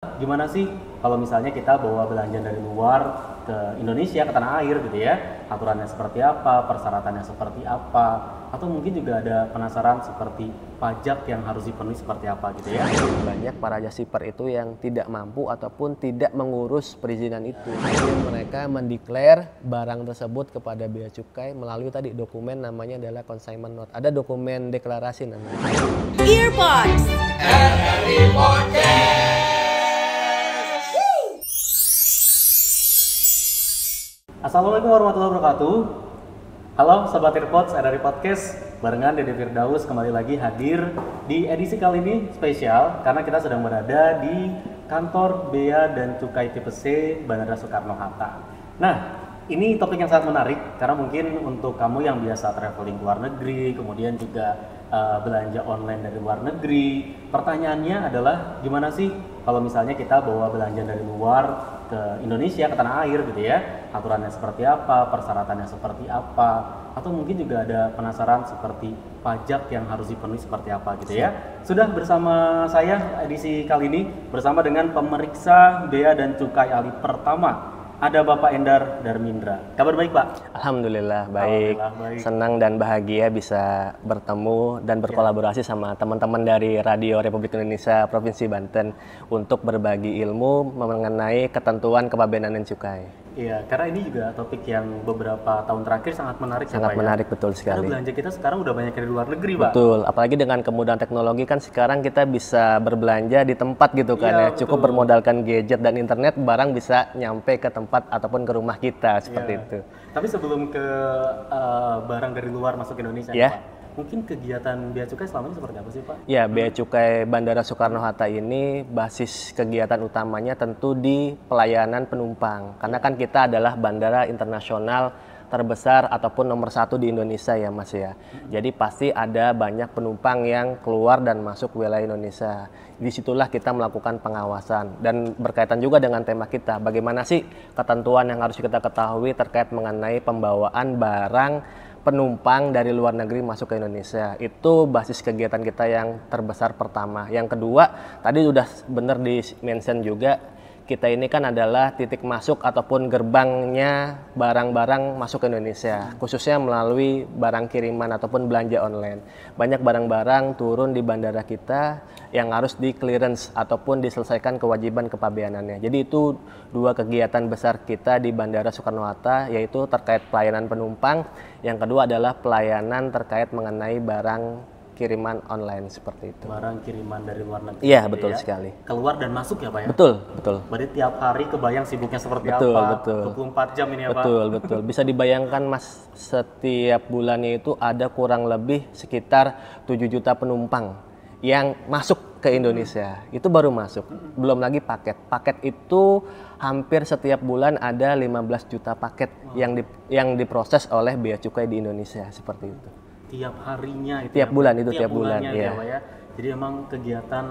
Gimana sih kalau misalnya kita bawa belanja dari luar ke Indonesia, ke tanah air gitu ya? Aturannya seperti apa, persyaratannya seperti apa, atau mungkin juga ada penasaran seperti pajak yang harus dipenuhi seperti apa gitu ya? Banyak para jasiper itu yang tidak mampu ataupun tidak mengurus perizinan itu. Jadi mereka mendeklar barang tersebut kepada bea cukai melalui tadi dokumen namanya adalah consignment note. Ada dokumen deklarasi namanya. Earpods. Assalamualaikum warahmatullahi wabarakatuh. Halo Sobat Earpods, RRI Podcast barengan Dede Firdaus kembali lagi hadir di edisi kali ini spesial karena kita sedang berada di kantor Bea dan Cukai Tipe C Bandara Soekarno-Hatta. Nah, ini topik yang sangat menarik karena mungkin untuk kamu yang biasa traveling ke luar negeri, kemudian juga belanja online dari luar negeri, pertanyaannya adalah gimana sih kalau misalnya kita bawa belanja dari luar ke Indonesia, ke tanah air gitu ya, aturannya seperti apa, persyaratannya seperti apa, atau mungkin juga ada penasaran seperti pajak yang harus dipenuhi seperti apa gitu ya. Sudah bersama saya edisi kali ini bersama dengan pemeriksa Bea dan Cukai ahli pertama, ada Bapak Endar Darmindra. Kabar baik Pak? Alhamdulillah baik. Senang dan bahagia bisa bertemu dan berkolaborasi sama teman-teman dari Radio Republik Indonesia Provinsi Banten untuk berbagi ilmu mengenai ketentuan kepabeanan dan cukai. Iya, karena ini juga topik yang beberapa tahun terakhir sangat menarik ya, Sangat Pak, menarik, ya? betul sekali. Karena belanja kita sekarang udah banyak dari luar negeri, Pak. Betul, apalagi dengan kemudahan teknologi kan sekarang kita bisa berbelanja di tempat gitu kan Iya, ya. Cukup betul. bermodalkan gadget dan internet, barang bisa nyampe ke tempat ataupun ke rumah kita seperti Iya. itu. Tapi sebelum ke barang dari luar masuk ke Indonesia, Ya. Pak, mungkin kegiatan Bea Cukai selama ini seperti apa sih, Pak? Ya, Bea Cukai Bandara Soekarno-Hatta ini basis kegiatan utamanya tentu di pelayanan penumpang. Karena kan kita adalah bandara internasional terbesar ataupun nomor 1 di Indonesia ya Mas ya. Jadi pasti ada banyak penumpang yang keluar dan masuk wilayah Indonesia. Disitulah kita melakukan pengawasan dan berkaitan juga dengan tema kita. Bagaimana sih ketentuan yang harus kita ketahui terkait mengenai pembawaan barang penumpang dari luar negeri masuk ke Indonesia. Itu basis kegiatan kita yang terbesar pertama. Yang kedua, tadi sudah benar di-mention juga, kita ini kan adalah titik masuk ataupun gerbangnya barang-barang masuk ke Indonesia, khususnya melalui barang kiriman ataupun belanja online. Banyak barang-barang turun di bandara kita yang harus di clearance ataupun diselesaikan kewajiban kepabeanannya. Jadi itu dua kegiatan besar kita di Bandara Soekarno-Hatta, yaitu terkait pelayanan penumpang, yang kedua adalah pelayanan terkait mengenai barang kiriman online seperti itu. Barang kiriman dari luar negeri. Iya, gitu betul ya. sekali. Keluar dan masuk ya, Pak ya? Betul, betul. Berarti tiap hari kebayang sibuknya seperti Betul, apa? betul. 24 jam ini ya, Pak? Betul, betul. Bisa dibayangkan Mas, setiap bulannya itu ada kurang lebih sekitar 7 juta penumpang yang masuk ke Indonesia. Itu baru masuk. Belum lagi paket. Paket itu hampir setiap bulan ada 15 juta paket yang diproses oleh Bea Cukai di Indonesia seperti itu. Tiap harinya itu Tiap ya, bulan, Pak? itu tiap bulan, bulannya iya. ya, Pak ya. Jadi emang kegiatan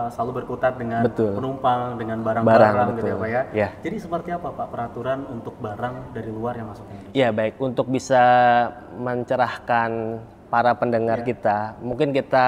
selalu berkutat dengan Betul. penumpang, dengan Barang, barang-barang gitu ya, betul. Pak ya. Iya. Jadi seperti apa Pak peraturan untuk barang dari luar yang masuk ke Indonesia? Ya baik, untuk bisa mencerahkan para pendengar kita, mungkin kita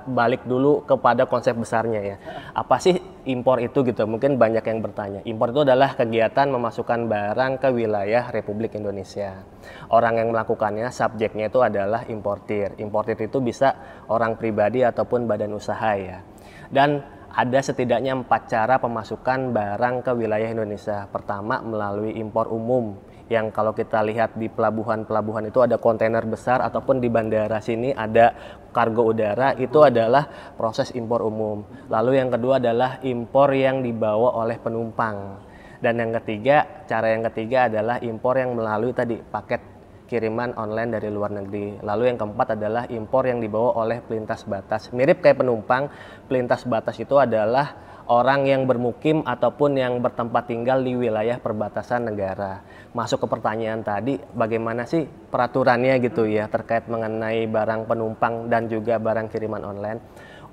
balik dulu kepada konsep besarnya ya. Apa sih impor itu gitu? Mungkin banyak yang bertanya. Impor itu adalah kegiatan memasukkan barang ke wilayah Republik Indonesia. Orang yang melakukannya, subjeknya itu adalah importir. Importir itu bisa orang pribadi ataupun badan usaha ya. Dan ada setidaknya 4 cara pemasukan barang ke wilayah Indonesia. Pertama, melalui impor umum, yang kalau kita lihat di pelabuhan-pelabuhan itu ada kontainer besar ataupun di bandara sini ada kargo udara, itu adalah proses impor umum. Lalu yang kedua adalah impor yang dibawa oleh penumpang. Dan yang ketiga, cara yang ketiga adalah impor yang melalui tadi paket kiriman online dari luar negeri. Lalu yang keempat adalah impor yang dibawa oleh pelintas batas. Mirip kayak penumpang, pelintas batas itu adalah orang yang bermukim ataupun yang bertempat tinggal di wilayah perbatasan negara. Masuk ke pertanyaan tadi, bagaimana sih peraturannya gitu ya terkait mengenai barang penumpang dan juga barang kiriman online.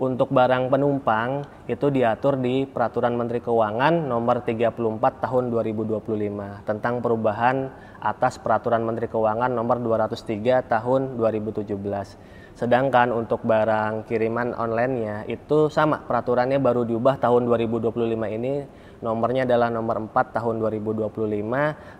Untuk barang penumpang itu diatur di Peraturan Menteri Keuangan Nomor 34 Tahun 2025 tentang perubahan atas Peraturan Menteri Keuangan Nomor 203 Tahun 2017. Sedangkan untuk barang kiriman online-nya itu sama, peraturannya baru diubah tahun 2025 ini, nomornya adalah nomor 4 tahun 2025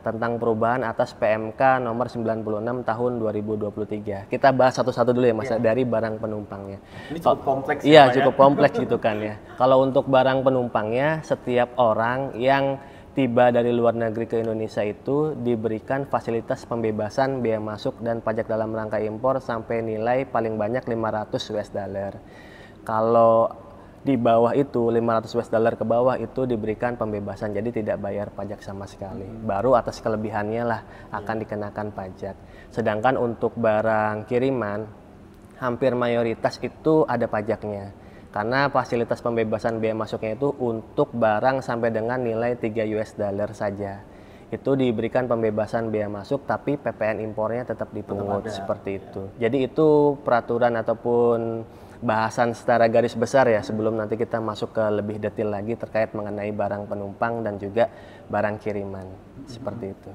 tentang perubahan atas PMK nomor 96 tahun 2023. Kita bahas satu-satu dulu ya Mas, dari barang penumpangnya. Ini cukup kompleks Iya, Pak, cukup kompleks gitu kan ya. Kalau untuk barang penumpangnya, setiap orang yang tiba dari luar negeri ke Indonesia itu diberikan fasilitas pembebasan biaya masuk dan pajak dalam rangka impor sampai nilai paling banyak 500 US dollar. Kalau di bawah itu 500 US dollar ke bawah itu diberikan pembebasan, jadi tidak bayar pajak sama sekali. Baru atas kelebihannya lah akan dikenakan pajak. Sedangkan untuk barang kiriman hampir mayoritas itu ada pajaknya. Karena fasilitas pembebasan biaya masuknya itu untuk barang sampai dengan nilai 3 US dollar saja. Itu diberikan pembebasan biaya masuk, tapi PPN impornya tetap dipungut seperti itu. Jadi itu peraturan ataupun bahasan secara garis besar ya, sebelum nanti kita masuk ke lebih detail lagi terkait mengenai barang penumpang dan juga barang kiriman. Seperti itu.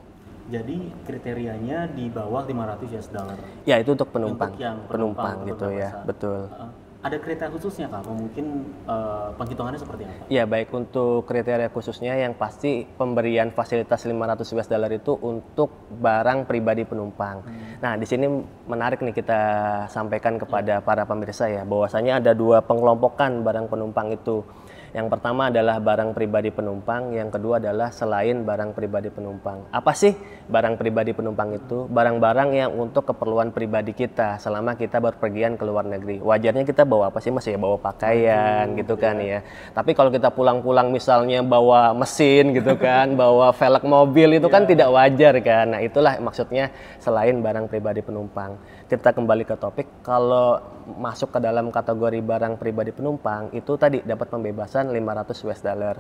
Jadi kriterianya di bawah 500 US dollar. Ya, itu untuk penumpang. Untuk yang penumpang gitu ya, betul. Ada kriteria khususnya Kak? Mungkin penghitungannya seperti apa? Ya, baik, untuk kriteria khususnya yang pasti pemberian fasilitas 500 US dollar itu untuk barang pribadi penumpang. Nah, di sini menarik nih kita sampaikan kepada para pemirsa ya, bahwasanya ada dua pengelompokan barang penumpang itu. Yang pertama adalah barang pribadi penumpang, yang kedua adalah selain barang pribadi penumpang. Apa sih barang pribadi penumpang itu? Barang-barang yang untuk keperluan pribadi kita selama kita berpergian ke luar negeri. Wajarnya kita bawa apa sih Mas ya? Bawa pakaian gitu kan ya. Tapi kalau kita pulang-pulang misalnya bawa mesin gitu kan, bawa velg mobil itu kan tidak wajar kan. Nah, itulah maksudnya selain barang pribadi penumpang. Kita kembali ke topik, kalau masuk ke dalam kategori barang pribadi penumpang itu tadi dapat pembebasan 500 US dollar.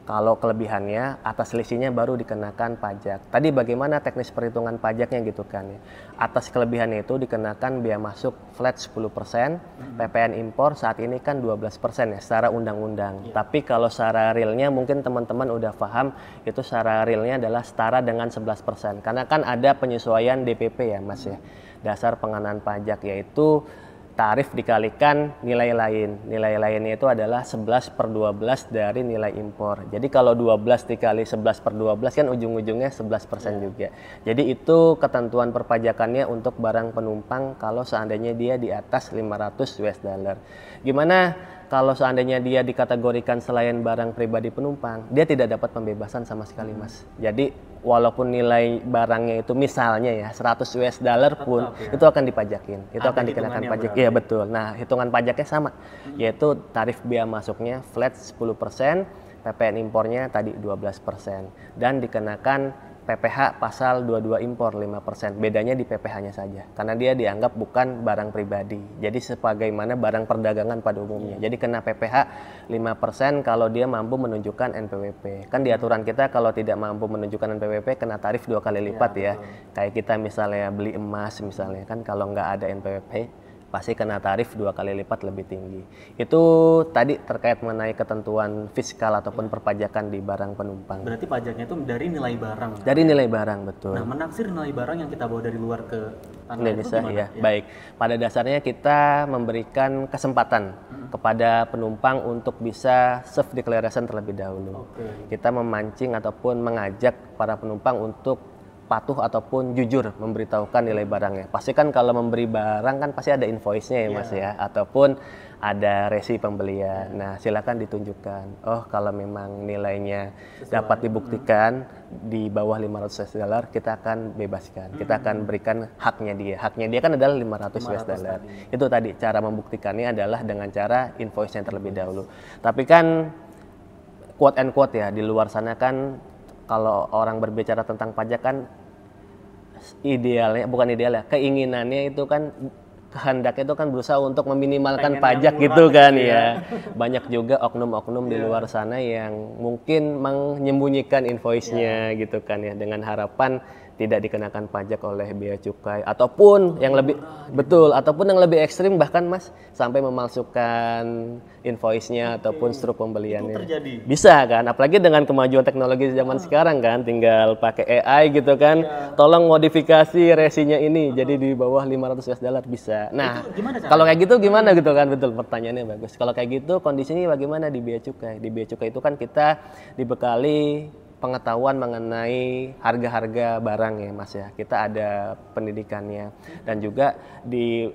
Kalau kelebihannya atas selisihnya baru dikenakan pajak. Tadi bagaimana teknis perhitungan pajaknya gitu kan ya. Atas kelebihannya itu dikenakan biaya masuk flat 10%, PPN impor saat ini kan 12% ya secara undang-undang. Tapi kalau secara realnya mungkin teman-teman udah paham, itu secara realnya adalah setara dengan 11%. Karena kan ada penyesuaian DPP ya Mas ya. Dasar pengenaan pajak, yaitu tarif dikalikan nilai lain. Nilai lainnya itu adalah 11/12 dari nilai impor. Jadi kalau 12 dikali 11/12 kan ujung-ujungnya 11% juga. Jadi itu ketentuan perpajakannya untuk barang penumpang kalau seandainya dia di atas 500 US dollar. Gimana kalau seandainya dia dikategorikan selain barang pribadi penumpang, dia tidak dapat pembebasan sama sekali Mas. Jadi walaupun nilai barangnya itu misalnya ya 100 US dollar pun itu akan dipajakin, itu akan dikenakan pajak. Iya betul. Nah, hitungan pajaknya sama, yaitu tarif biaya masuknya flat 10%, PPN impornya tadi 12%, dan dikenakan PPh pasal 22 impor 5%. Bedanya di PPh-nya saja, karena dia dianggap bukan barang pribadi. Jadi sebagaimana barang perdagangan pada umumnya. Jadi kena PPh 5% kalau dia mampu menunjukkan NPWP. Kan di aturan kita kalau tidak mampu menunjukkan NPWP kena tarif 2 kali lipat ya. Kayak kita misalnya beli emas misalnya, kan kalau nggak ada NPWP pasti kena tarif 2 kali lipat lebih tinggi. Itu tadi terkait mengenai ketentuan fiskal ataupun perpajakan di barang penumpang. Berarti pajaknya itu dari nilai barang. Dari nilai barang, betul. Nah, menaksir nilai barang yang kita bawa dari luar ke tanah Indonesia, itu ya. Baik. Pada dasarnya kita memberikan kesempatan kepada penumpang untuk bisa self declaration terlebih dahulu. Kita memancing ataupun mengajak para penumpang untuk patuh ataupun jujur memberitahukan nilai barangnya. Pasti kan kalau memberi barang kan pasti ada invoice-nya ya Mas ya, ataupun ada resi pembelian. Nah, silakan ditunjukkan. Oh, kalau memang nilainya dapat dibuktikan di bawah 500 US dollar, kita akan bebaskan. Kita akan berikan haknya dia. Haknya dia kan adalah 500 US dollar. Itu tadi cara membuktikannya adalah dengan cara invoice-nya terlebih dahulu. Tapi kan quote and quote ya, di luar sana kan kalau orang berbicara tentang pajak kan idealnya, bukan ideal ya, keinginannya itu kan, kehendaknya itu kan berusaha untuk meminimalkan pajak gitu kan ya. Banyak juga oknum-oknum di luar sana yang mungkin menyembunyikan invoice-nya gitu kan ya, dengan harapan tidak dikenakan pajak oleh bea cukai, ataupun yang lebih betul, ataupun yang lebih ekstrim bahkan Mas sampai memalsukan invoice-nya ataupun struk pembeliannya. Itu terjadi. Bisa kan, apalagi dengan kemajuan teknologi zaman sekarang kan, tinggal pakai AI gitu kan. Tolong modifikasi resinya ini jadi di bawah $500 bisa. Nah, Itu gimana caranya? kalau kayak gitu gimana gitu kan, betul, pertanyaannya bagus. Kalau kayak gitu kondisinya bagaimana di bea cukai? Di bea cukai itu kan kita dibekali pengetahuan mengenai harga-harga barang ya Mas ya. Kita ada pendidikannya dan juga di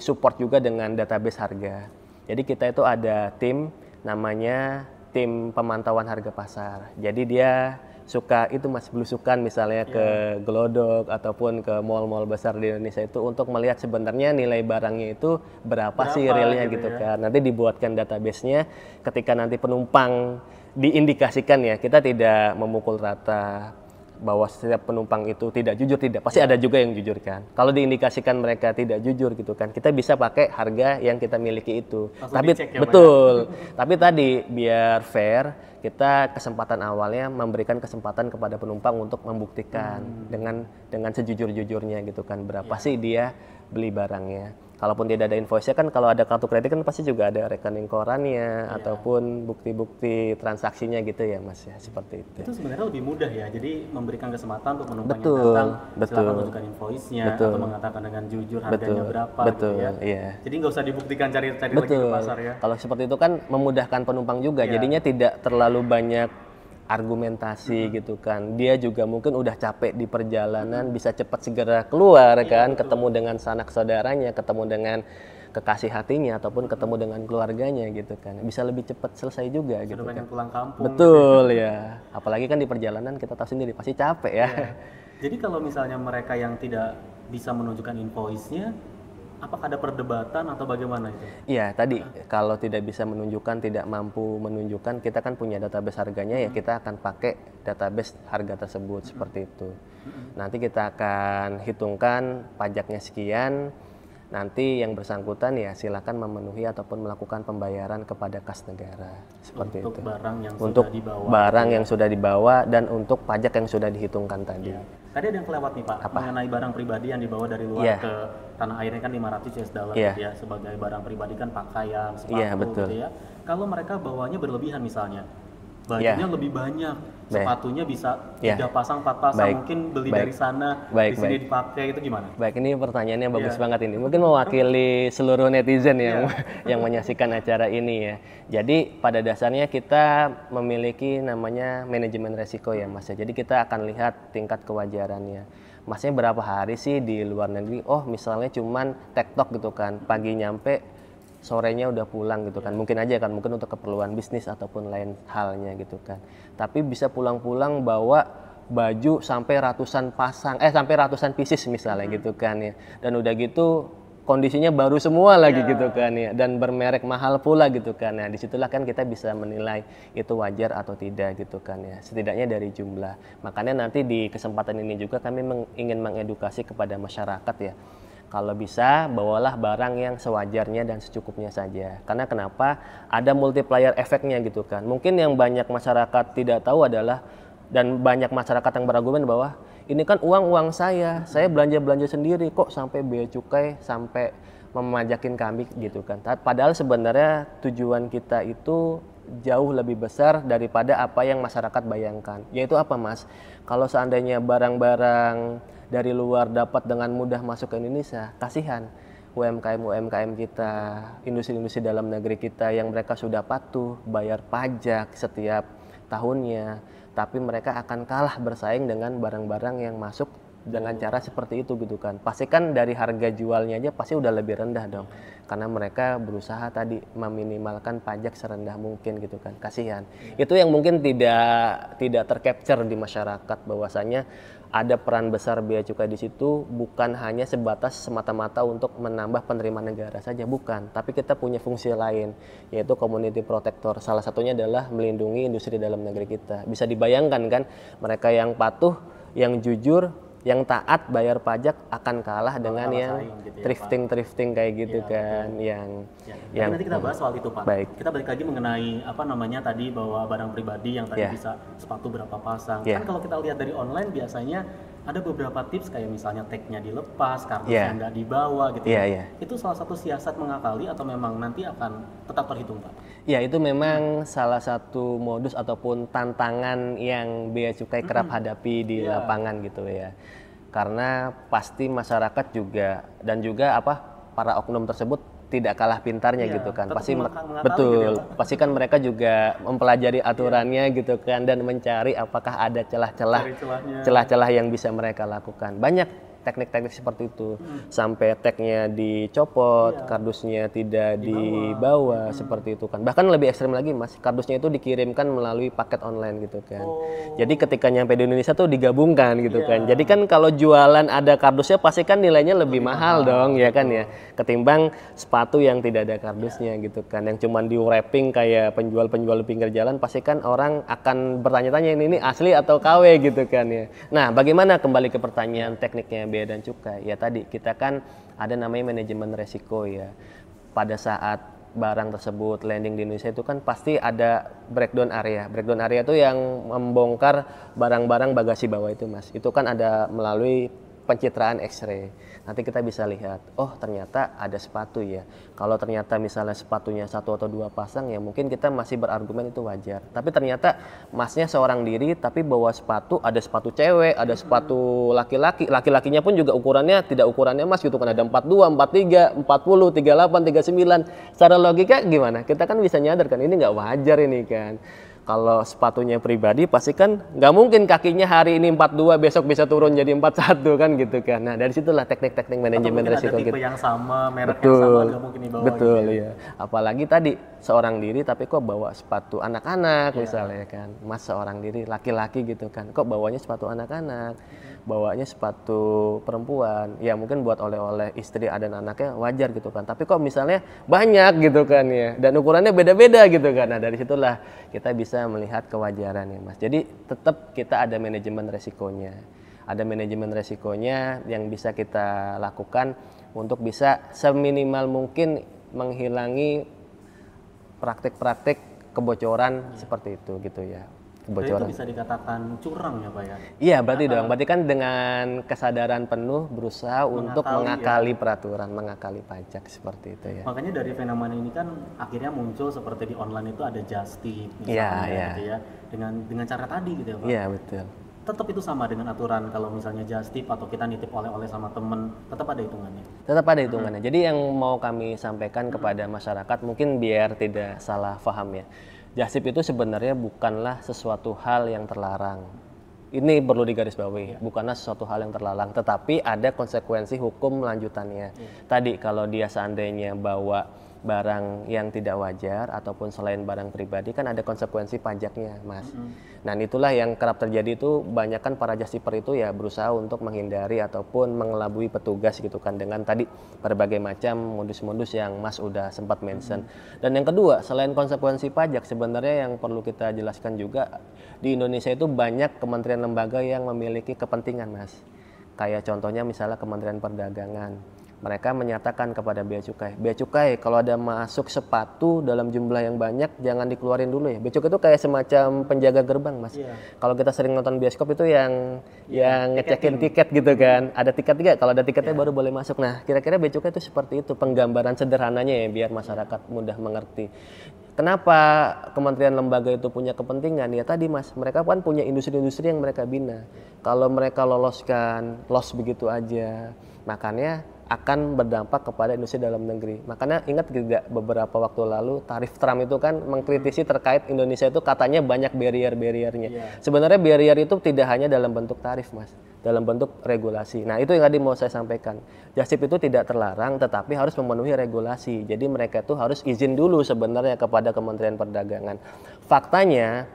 support juga dengan database harga. Jadi kita itu ada tim namanya tim pemantauan harga pasar. Jadi dia suka itu Mas belusukan misalnya ke Glodok ataupun ke mall-mall besar di Indonesia itu untuk melihat sebenarnya nilai barangnya itu berapa sih realnya gitu kan. Nanti dibuatkan database-nya ketika nanti penumpang diindikasikan ya, kita tidak memukul rata bahwa setiap penumpang itu tidak jujur, tidak. Pasti ada juga yang jujur kan. Kalau diindikasikan mereka tidak jujur gitu kan, kita bisa pakai harga yang kita miliki itu. Langsung Tapi dicek ya, betul. Tapi tadi biar fair, kita kesempatan awalnya memberikan kesempatan kepada penumpang untuk membuktikan dengan sejujur-jujurnya gitu kan, berapa sih dia beli barangnya. Kalaupun tidak ada invoice-nya kan, kalau ada kartu kredit kan pasti juga ada rekening korannya ataupun bukti-bukti transaksinya gitu ya Mas ya, seperti itu. Itu sebenarnya lebih mudah ya, jadi memberikan kesempatan untuk penumpang Betul, yang datang betul. silakan tunjukkan invoice-nya atau mengatakan dengan jujur harganya berapa betul, gitu ya. iya. Jadi nggak usah dibuktikan cari-cari lagi ke pasar ya. Kalau seperti itu kan memudahkan penumpang juga, jadinya tidak terlalu banyak argumentasi gitu kan. Dia juga mungkin udah capek di perjalanan, bisa cepat segera keluar kan, ketemu dengan sanak saudaranya, ketemu dengan kekasih hatinya ataupun ketemu dengan keluarganya gitu kan. Bisa lebih cepat selesai juga gitu Sudah kan. pengen pulang kampung. Betul ya. Apalagi kan di perjalanan kita tahu sendiri pasti capek ya. Jadi kalau misalnya mereka yang tidak bisa menunjukkan invoice-nya, apakah ada perdebatan atau bagaimana itu? Iya, tadi kalau tidak bisa menunjukkan, tidak mampu menunjukkan, kita kan punya database harganya ya, kita akan pakai database harga tersebut seperti itu. Nanti kita akan hitungkan pajaknya sekian, nanti yang bersangkutan ya silakan memenuhi ataupun melakukan pembayaran kepada kas negara seperti Untuk itu. barang yang Untuk sudah dibawa. barang yang sudah dibawa dan untuk pajak yang sudah dihitungkan tadi. Tadi ada yang kelewat nih Pak, mengenai barang pribadi yang dibawa dari luar Iya. ke tanah air ini kan $500 Iya. gitu ya, sebagai barang pribadi kan pakaian, sepatu Iya, betul. gitu ya. Kalau mereka bawanya berlebihan misalnya, bajunya lebih banyak, sepatunya bisa 3 pasang, 4 pasang, mungkin beli dari sana, di sini dipakai, itu gimana? Baik, ini pertanyaannya bagus banget ini. Mungkin mewakili seluruh netizen yang menyaksikan acara ini ya. Jadi pada dasarnya kita memiliki namanya manajemen resiko ya Mas ya. Jadi kita akan lihat tingkat kewajarannya. Masnya berapa hari sih di luar negeri? Oh misalnya cuman tektok gitu kan, pagi nyampe, sorenya udah pulang gitu kan. Mungkin aja kan, mungkin untuk keperluan bisnis ataupun lain halnya gitu kan. Tapi bisa pulang-pulang bawa baju sampai ratusan pasang, sampai ratusan pieces misalnya gitu kan ya. Dan udah gitu kondisinya baru semua lagi gitu kan ya, dan bermerek mahal pula gitu kan. Nah, disitulah kan kita bisa menilai itu wajar atau tidak gitu kan ya, setidaknya dari jumlah. Makanya nanti di kesempatan ini juga kami ingin mengedukasi kepada masyarakat ya. Kalau bisa, bawalah barang yang sewajarnya dan secukupnya saja. Karena kenapa? Ada multiplier efeknya gitu kan. Mungkin yang banyak masyarakat tidak tahu adalah, dan banyak masyarakat yang berargumen bahwa ini kan uang saya belanja sendiri kok sampai bea cukai sampai memajakin kami gitu kan. Padahal sebenarnya tujuan kita itu jauh lebih besar daripada apa yang masyarakat bayangkan. Yaitu apa Mas? Kalau seandainya barang-barang dari luar dapat dengan mudah masuk ke Indonesia, kasihan UMKM kita, industri-industri dalam negeri kita yang mereka sudah patuh bayar pajak setiap tahunnya, tapi mereka akan kalah bersaing dengan barang-barang yang masuk dengan cara seperti itu gitu kan. Pasti kan dari harga jualnya aja pasti udah lebih rendah dong, karena mereka berusaha tadi meminimalkan pajak serendah mungkin gitu kan. Kasihan. Itu yang mungkin tidak tercapture di masyarakat, bahwasanya ada peran besar bea cukai di situ, bukan hanya sebatas semata-mata untuk menambah penerimaan negara saja, bukan. Tapi kita punya fungsi lain, yaitu community protector. Salah satunya adalah melindungi industri dalam negeri kita. Bisa dibayangkan kan, mereka yang patuh, yang jujur, yang taat bayar pajak akan kalah dengan yang gitu ya, thrifting kayak gitu kan, yang nanti kita bahas soal itu Pak. Baik. Kita balik lagi mengenai tadi bahwa barang pribadi yang tadi bisa sepatu berapa pasang. Kan kalau kita lihat dari online biasanya ada beberapa tips kayak misalnya tag-nya dilepas, kardusnya nggak dibawa gitu Itu salah satu siasat mengakali atau memang nanti akan tetap terhitung, Pak? Ya, itu memang salah satu modus ataupun tantangan yang Bea Cukai kerap hadapi di lapangan gitu ya. Karena pasti masyarakat juga dan juga para oknum tersebut tidak kalah pintarnya gitu kan. Pasti betul. Gitu pasti kan mereka juga mempelajari aturannya gitu kan dan mencari apakah ada celah-celah yang bisa mereka lakukan. Banyak teknik-teknik seperti itu. Sampai tagnya dicopot, kardusnya tidak dibawa seperti itu kan. Bahkan lebih ekstrim lagi Mas, kardusnya itu dikirimkan melalui paket online gitu kan. Jadi ketika nyampe di Indonesia tuh digabungkan gitu kan. Jadi kan kalau jualan ada kardusnya pasti kan nilainya lebih mahal dong ya kan ya. Ketimbang sepatu yang tidak ada kardusnya gitu kan. Yang cuman di wrapping kayak penjual-penjual di pinggir jalan, pasti kan orang akan bertanya-tanya ini asli atau KW gitu kan ya. Nah, bagaimana kembali ke pertanyaan tekniknya Bea dan Cukai? Ya tadi kita kan ada namanya manajemen resiko ya. Pada saat barang tersebut landing di Indonesia itu kan pasti ada breakdown area. Breakdown area itu yang membongkar barang-barang bagasi bawah itu Mas. Itu kan ada melalui pencitraan X-ray. Nanti kita bisa lihat, oh ternyata ada sepatu ya. Kalau ternyata misalnya sepatunya 1 atau 2 pasang ya mungkin kita masih berargumen itu wajar. Tapi ternyata Masnya seorang diri tapi bawa sepatu, ada sepatu cewek, ada sepatu laki-laki. Laki-lakinya pun juga ukurannya tidak ukurannya Mas gitu kan, ada 42, 43, 40, 38, 39. Secara logika gimana? Kita kan bisa nyadar kan ini nggak wajar ini kan. Kalau sepatunya pribadi pasti kan nggak mungkin kakinya hari ini 42 besok bisa turun jadi 41 kan gitu kan. Nah dari situlah teknik-teknik manajemen risiko gitu. Yang sama, merek yang sama nggak mungkin dibawa. Betul ya. Apalagi tadi seorang diri tapi kok bawa sepatu anak-anak misalnya kan. Mas seorang diri laki-laki gitu kan. Kok bawanya sepatu anak-anak, bawanya sepatu perempuan. Ya mungkin buat oleh-oleh istri dan anaknya wajar gitu kan. Tapi kok misalnya banyak gitu kan ya. Dan ukurannya beda-beda gitu kan. Nah dari situlah kita bisa melihat kewajaran ya Mas. Jadi tetap kita ada manajemen resikonya. Ada manajemen resikonya yang bisa kita lakukan untuk bisa seminimal mungkin menghilangi praktik-praktik kebocoran seperti itu gitu ya. Kebocoran. Itu bisa dikatakan curang ya Pak ya? Iya berarti dong. Berarti kan dengan kesadaran penuh berusaha untuk mengakali peraturan, mengakali pajak seperti itu ya. Makanya dari fenomena ini kan akhirnya muncul seperti di online itu ada just tip misalnya gitu ya. Dengan cara tadi gitu ya Pak? Iya betul. Tetap itu sama dengan aturan kalau misalnya just tip atau kita nitip oleh-oleh sama temen, tetap ada hitungannya? Tetap ada hitungannya. Jadi yang mau kami sampaikan kepada masyarakat mungkin biar tidak salah paham ya. Just tip itu sebenarnya bukanlah sesuatu hal yang terlarang. Ini perlu digarisbawahi, bukanlah sesuatu hal yang terlarang, tetapi ada konsekuensi hukum lanjutannya. Tadi kalau dia seandainya bawa barang yang tidak wajar ataupun selain barang pribadi kan ada konsekuensi pajaknya, Mas. Nah, itulah yang kerap terjadi itu banyak kan para just tipper itu ya berusaha untuk menghindari ataupun mengelabui petugas gitu kan dengan tadi berbagai macam modus-modus yang Mas udah sempat mention. Dan yang kedua, selain konsekuensi pajak sebenarnya yang perlu kita jelaskan juga di Indonesia itu banyak kementerian lembaga yang memiliki kepentingan, Mas. Kayak contohnya misalnya Kementerian Perdagangan. Mereka menyatakan kepada Bea Cukai kalau ada masuk sepatu dalam jumlah yang banyak jangan dikeluarin dulu ya. Bea Cukai itu kayak semacam penjaga gerbang, Mas. Kalau kita sering nonton bioskop itu yang ngecekin tiket gitu kan. Ada tiket juga, kalau ada tiketnya baru boleh masuk. Nah, kira-kira Bea Cukai itu seperti itu penggambaran sederhananya ya biar masyarakat mudah mengerti. Kenapa kementerian lembaga itu punya kepentingan? Ya tadi Mas, mereka kan punya industri-industri yang mereka bina. Kalau mereka loss begitu aja, makanya akan berdampak kepada industri dalam negeri. Makanya ingat tidak beberapa waktu lalu tarif Trump itu kan mengkritisi terkait Indonesia itu katanya banyak barrier-barriernya. Sebenarnya barrier itu tidak hanya dalam bentuk tarif Mas, dalam bentuk regulasi. Nah itu yang tadi mau saya sampaikan. Just tip itu tidak terlarang tetapi harus memenuhi regulasi. Jadi mereka itu harus izin dulu sebenarnya kepada Kementerian Perdagangan. Faktanya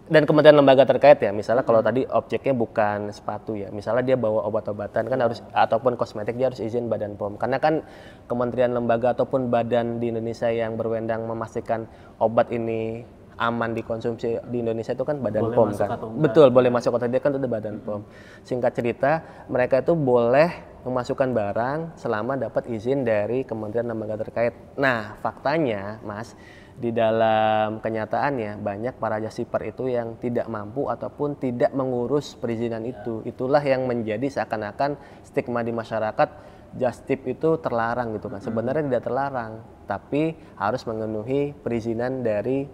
dan kementerian lembaga terkait ya, misalnya kalau tadi objeknya bukan sepatu ya, misalnya dia bawa obat-obatan kan harus ataupun kosmetik dia harus izin Badan POM. Karena kan kementerian lembaga ataupun badan di Indonesia yang berwenang memastikan obat ini aman dikonsumsi di Indonesia itu kan Badan POM kan. Betul, boleh masuk atau tidak kan itu Badan POM. Singkat cerita, mereka itu boleh memasukkan barang selama dapat izin dari kementerian lembaga terkait. Nah, faktanya Mas, di dalam kenyataannya banyak para just shipper itu yang tidak mampu ataupun tidak mengurus perizinan itu. Itulah yang menjadi seakan-akan stigma di masyarakat just tip itu terlarang gitu kan. Sebenarnya tidak terlarang, tapi harus memenuhi perizinan dari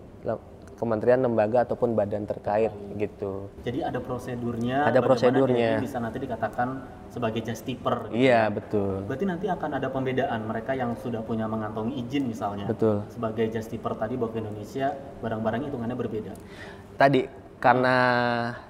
kementerian, lembaga ataupun badan terkait gitu. Jadi ada prosedurnya. Ada prosedurnya. Dia bisa nanti dikatakan sebagai just tipper. Gitu. Iya betul. Berarti nanti akan ada pembedaan mereka yang sudah punya mengantongi izin misalnya. Betul. Sebagai just tipper tadi bahwa ke Indonesia barang-barangnya hitungannya berbeda. Tadi karena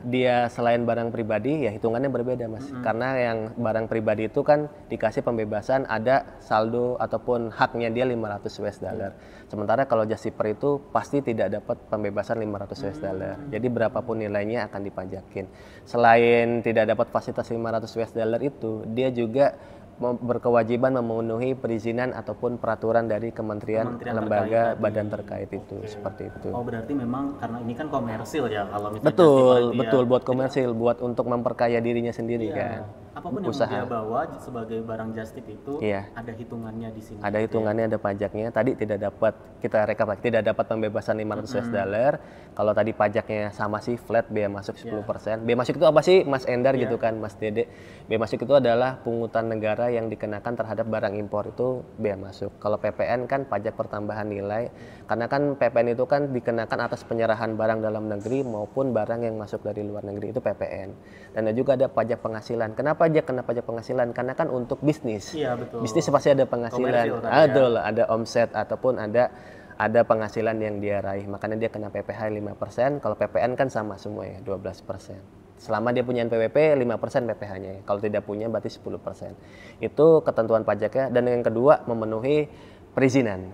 dia selain barang pribadi ya hitungannya berbeda mas. Karena yang barang pribadi itu kan dikasih pembebasan ada saldo ataupun haknya dia 500 US dollar. Sementara kalau just shipper itu pasti tidak dapat pembebasan 500 US dollar. Jadi berapapun nilainya akan dipajakin. Selain tidak dapat fasilitas 500 US dollar itu, dia juga berkewajiban memenuhi perizinan ataupun peraturan dari kementerian lembaga terkait badan terkait itu. Seperti itu. Oh berarti memang karena ini kan komersil ya kalau misalnya Betul buat komersil, buat untuk memperkaya dirinya sendiri kan. Apapun yang dia bawa sebagai barang just tip itu ada hitungannya di sini. Ada hitungannya, ada pajaknya. Tadi tidak dapat, kita rekap lagi, tidak dapat pembebasan 500 US dollar. Kalau tadi pajaknya sama sih flat, bea masuk 10%. Bea masuk itu apa sih Mas Endar gitu kan, Mas Dede? Bea masuk itu adalah pungutan negara yang dikenakan terhadap barang impor itu bea masuk. Kalau PPN kan pajak pertambahan nilai. Karena kan PPN itu kan dikenakan atas penyerahan barang dalam negeri maupun barang yang masuk dari luar negeri, itu PPN. Dan juga ada pajak penghasilan. Kenapa aja kena pajak penghasilan? Karena kan untuk bisnis. Iya, betul. Bisnis pasti ada penghasilan. Betul, ada omset ataupun ada penghasilan yang dia raih. Makanya dia kena PPh 5%. Kalau PPN kan sama semua ya, 12%. Selama dia punya NPWP 5% PPh-nya. Kalau tidak punya berarti 10%. Itu ketentuan pajaknya. Dan yang kedua memenuhi perizinan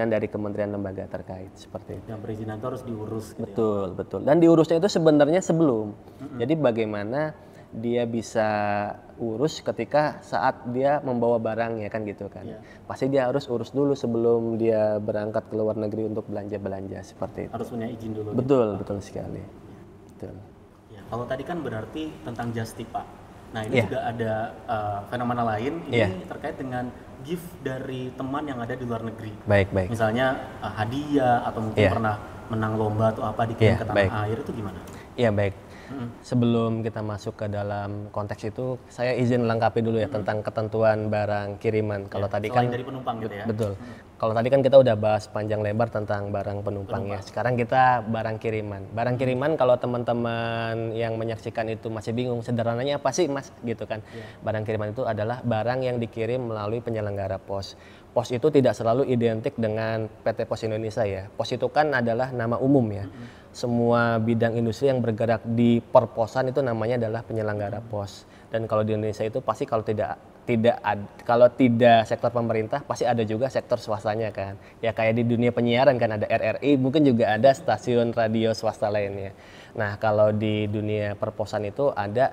dari kementerian lembaga terkait seperti itu. Yang perizinan itu harus diurus. Betul. Dan diurusnya itu sebenarnya sebelum. Jadi bagaimana dia bisa urus ketika saat dia membawa barangnya kan gitu kan. Pasti dia harus urus dulu sebelum dia berangkat ke luar negeri untuk belanja seperti itu. Harus punya izin dulu. Betul sekali. Betul. Ya, kalau tadi kan berarti tentang just tip Pak. Nah ini juga ada fenomena lain ini terkait dengan gift dari teman yang ada di luar negeri. Baik. Misalnya hadiah atau mungkin pernah menang lomba atau apa dikirim ke tanah air, itu gimana? Iya baik. Sebelum kita masuk ke dalam konteks itu, saya izin lengkapi dulu ya tentang ketentuan barang kiriman. Kalau tadi kan dari penumpang gitu ya. Betul. Kalau tadi kan kita udah bahas panjang lebar tentang barang penumpangnya. Sekarang kita barang kiriman. Barang kiriman kalau teman-teman yang menyaksikan itu masih bingung sederhananya apa sih Mas gitu kan. Barang kiriman itu adalah barang yang dikirim melalui penyelenggara pos. Pos itu tidak selalu identik dengan PT Pos Indonesia ya. Pos itu kan adalah nama umum ya. Semua bidang industri yang bergerak di perposan itu namanya adalah penyelenggara pos. Dan kalau di Indonesia itu pasti kalau tidak sektor pemerintah pasti ada juga sektor swastanya kan. Ya kayak di dunia penyiaran kan ada RRI, mungkin juga ada stasiun radio swasta lainnya. Nah, kalau di dunia perposan itu ada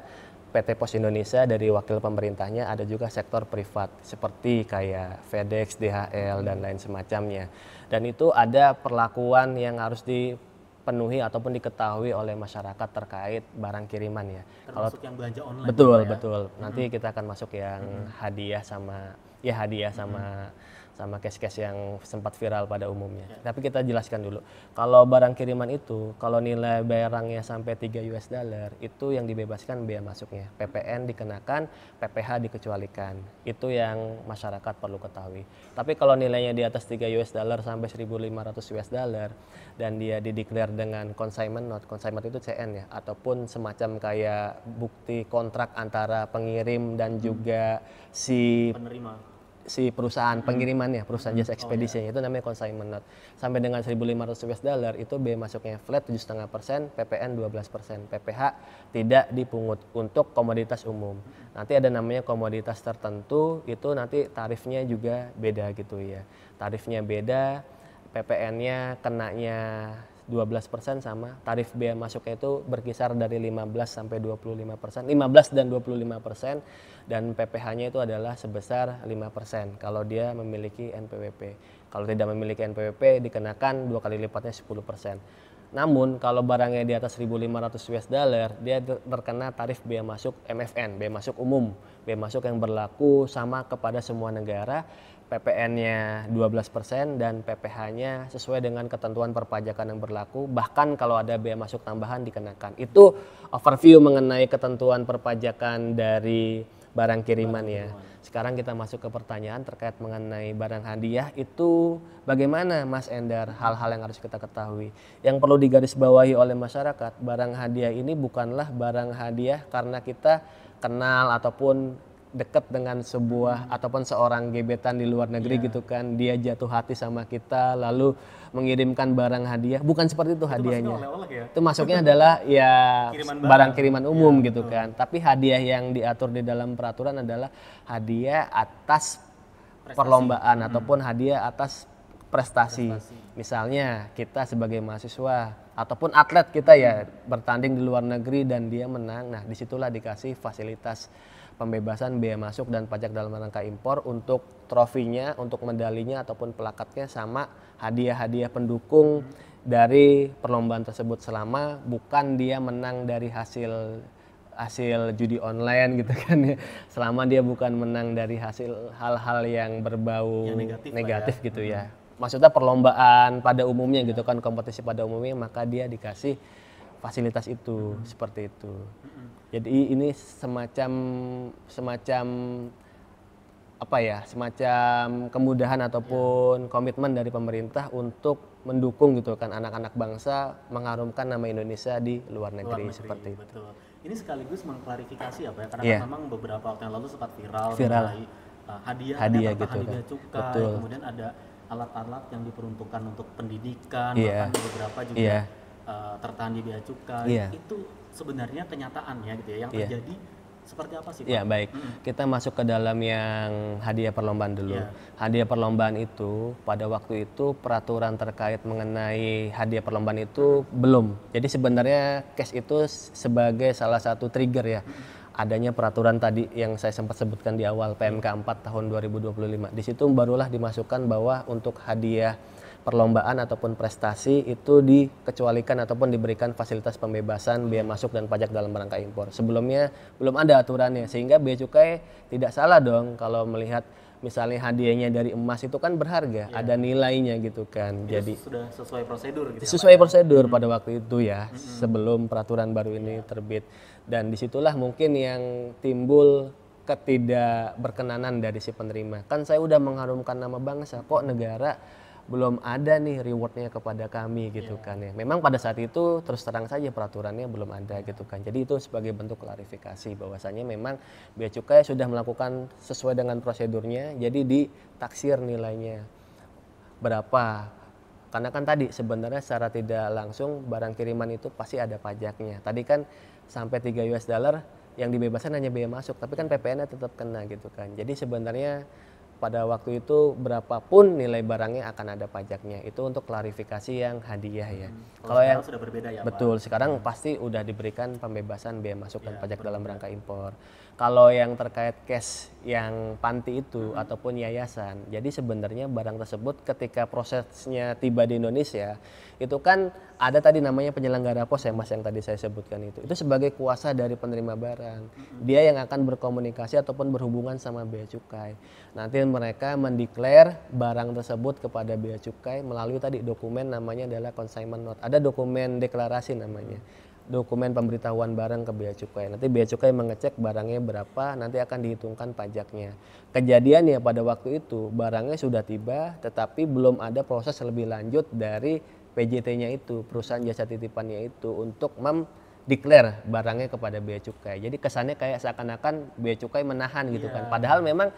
PT Pos Indonesia dari wakil pemerintahnya, ada juga sektor privat seperti kayak FedEx, DHL dan lain semacamnya. Dan itu ada perlakuan yang harus dipenuhi ataupun diketahui oleh masyarakat terkait barang kiriman ya. Termasuk yang belanja online. Betul. Nanti kita akan masuk yang hadiah sama cash-cash yang sempat viral pada umumnya. Tapi kita jelaskan dulu. Kalau barang kiriman itu, kalau nilai barangnya sampai 3 US dollar, itu yang dibebaskan bea masuknya. PPN dikenakan, PPh dikecualikan. Itu yang masyarakat perlu ketahui. Tapi kalau nilainya di atas 3 US dollar sampai 1.500 US dollar dan dia dideklar dengan consignment note itu CN ya, ataupun semacam kayak bukti kontrak antara pengirim dan juga si perusahaan pengirimannya, perusahaan jasa ekspedisinya, itu namanya consignment note. Sampai dengan 1.500 US dollar itu bea masuknya flat 7,5%, PPN 12%, PPh tidak dipungut untuk komoditas umum. Nanti ada namanya komoditas tertentu, itu nanti tarifnya juga beda gitu ya. Tarifnya beda, PPN-nya kenanya 12% sama tarif bea masuknya itu berkisar dari 15 sampai 25%, 15 dan 25%, dan PPh-nya itu adalah sebesar 5% kalau dia memiliki NPWP. Kalau tidak memiliki NPWP dikenakan 2 kali lipatnya 10%. Namun kalau barangnya di atas 1.500 US dollar dia terkena tarif bea masuk MFN, bea masuk umum, bea masuk yang berlaku sama kepada semua negara. PPN-nya 12% dan PPh-nya sesuai dengan ketentuan perpajakan yang berlaku. Bahkan kalau ada bea masuk tambahan dikenakan. Itu overview mengenai ketentuan perpajakan dari barang kiriman ya. Sekarang kita masuk ke pertanyaan terkait mengenai barang hadiah itu bagaimana Mas Endar, hal-hal yang harus kita ketahui. Yang perlu digarisbawahi oleh masyarakat, barang hadiah ini bukanlah barang hadiah karena kita kenal ataupun dekat dengan sebuah ataupun seorang gebetan di luar negeri gitu kan, dia jatuh hati sama kita lalu mengirimkan barang hadiah, bukan seperti itu hadiahnya. Itu masuknya adalah ya barang kiriman umum gitu kan. Tapi hadiah yang diatur di dalam peraturan adalah hadiah atas perlombaan ataupun hadiah atas prestasi. Misalnya kita sebagai mahasiswa ataupun atlet kita ya bertanding di luar negeri dan dia menang. Nah, disitulah dikasih fasilitas pembebasan bea masuk dan pajak dalam rangka impor untuk trofinya, untuk medalinya ataupun plakatnya sama hadiah-hadiah pendukung dari perlombaan tersebut selama bukan dia menang dari hasil judi online gitu kan ya. Selama dia bukan menang dari hasil hal-hal yang berbau yang negatif gitu ya. Maksudnya perlombaan pada umumnya gitu kan, kompetisi pada umumnya, maka dia dikasih fasilitas itu seperti itu. Jadi ini semacam apa ya, semacam kemudahan ataupun komitmen dari pemerintah untuk mendukung gitu kan anak-anak bangsa mengharumkan nama Indonesia di luar negeri seperti itu. Betul. Ini sekaligus mengklarifikasi apa ya, karena kan memang beberapa waktu yang lalu sempat viral mengenai hadiah gitu kan. Cukai, kemudian ada alat-alat yang diperuntukkan untuk pendidikan, bahkan beberapa juga tertahan di bea cukai. Itu sebenarnya kenyataannya gitu ya, yang terjadi seperti apa sih Pak? Ya baik, kita masuk ke dalam yang hadiah perlombaan dulu. Hadiah perlombaan itu pada waktu itu peraturan terkait mengenai hadiah perlombaan itu belum. Jadi sebenarnya case itu sebagai salah satu trigger ya. Adanya peraturan tadi yang saya sempat sebutkan di awal PMK 4 tahun 2025. Di situ barulah dimasukkan bahwa untuk hadiah perlombaan ataupun prestasi itu dikecualikan ataupun diberikan fasilitas pembebasan bea masuk dan pajak dalam rangka impor. Sebelumnya belum ada aturannya, sehingga bea cukai tidak salah dong kalau melihat misalnya hadiahnya dari emas itu kan berharga, ada nilainya gitu kan. Jadi sudah sesuai prosedur gitu. Sesuai prosedur pada waktu itu ya, sebelum peraturan baru ini terbit. Dan disitulah mungkin yang timbul ketidakberkenanan dari si penerima. Kan saya udah mengharumkan nama bangsa, kok negara belum ada nih rewardnya kepada kami gitu kan ya. Memang pada saat itu terus terang saja peraturannya belum ada gitu kan. Jadi itu sebagai bentuk klarifikasi bahwasanya memang bea cukai sudah melakukan sesuai dengan prosedurnya. Jadi ditaksir nilainya berapa. Karena kan tadi sebenarnya secara tidak langsung barang kiriman itu pasti ada pajaknya. Tadi kan sampai 3 US dollar yang dibebaskan hanya bea masuk, tapi kan PPN-nya tetap kena gitu kan. Jadi sebenarnya pada waktu itu berapapun nilai barangnya akan ada pajaknya. Itu untuk klarifikasi yang hadiah ya. Kalau yang sudah berbeda ya betul, Pak? Sekarang pasti udah diberikan pembebasan bea masuk dan pajak dalam rangka impor. Kalau yang terkait cash yang panti itu ataupun yayasan, jadi sebenarnya barang tersebut ketika prosesnya tiba di Indonesia itu kan ada tadi namanya penyelenggara pos ya Mas yang tadi saya sebutkan itu sebagai kuasa dari penerima barang. Dia yang akan berkomunikasi ataupun berhubungan sama bea cukai. Nanti mereka mendeklar barang tersebut kepada bea cukai melalui tadi dokumen namanya adalah consignment note. Ada dokumen deklarasi namanya. Dokumen pemberitahuan barang ke bea cukai. Nanti bea cukai mengecek barangnya berapa, nanti akan dihitungkan pajaknya. Kejadiannya pada waktu itu barangnya sudah tiba tetapi belum ada proses lebih lanjut dari PJT-nya itu, perusahaan jasa titipannya itu untuk mendeklar barangnya kepada bea cukai. Jadi kesannya kayak seakan-akan bea cukai menahan gitu kan. Padahal memang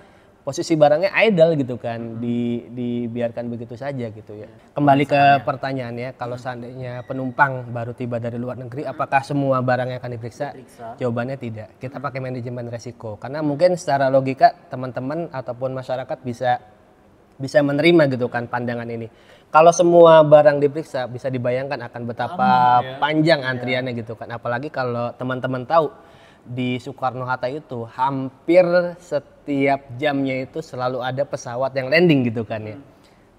posisi barangnya idle gitu kan, dibiarkan begitu saja gitu ya. Kembali ke pertanyaannya, kalau seandainya penumpang baru tiba dari luar negeri, apakah semua barangnya akan diperiksa? Jawabannya tidak. Kita pakai manajemen resiko. Karena mungkin secara logika teman-teman ataupun masyarakat bisa menerima gitu kan pandangan ini. Kalau semua barang diperiksa bisa dibayangkan akan betapa panjang antriannya gitu kan. Apalagi kalau teman-teman tahu di Soekarno-Hatta itu hampir setiap jamnya itu selalu ada pesawat yang landing gitu kan ya.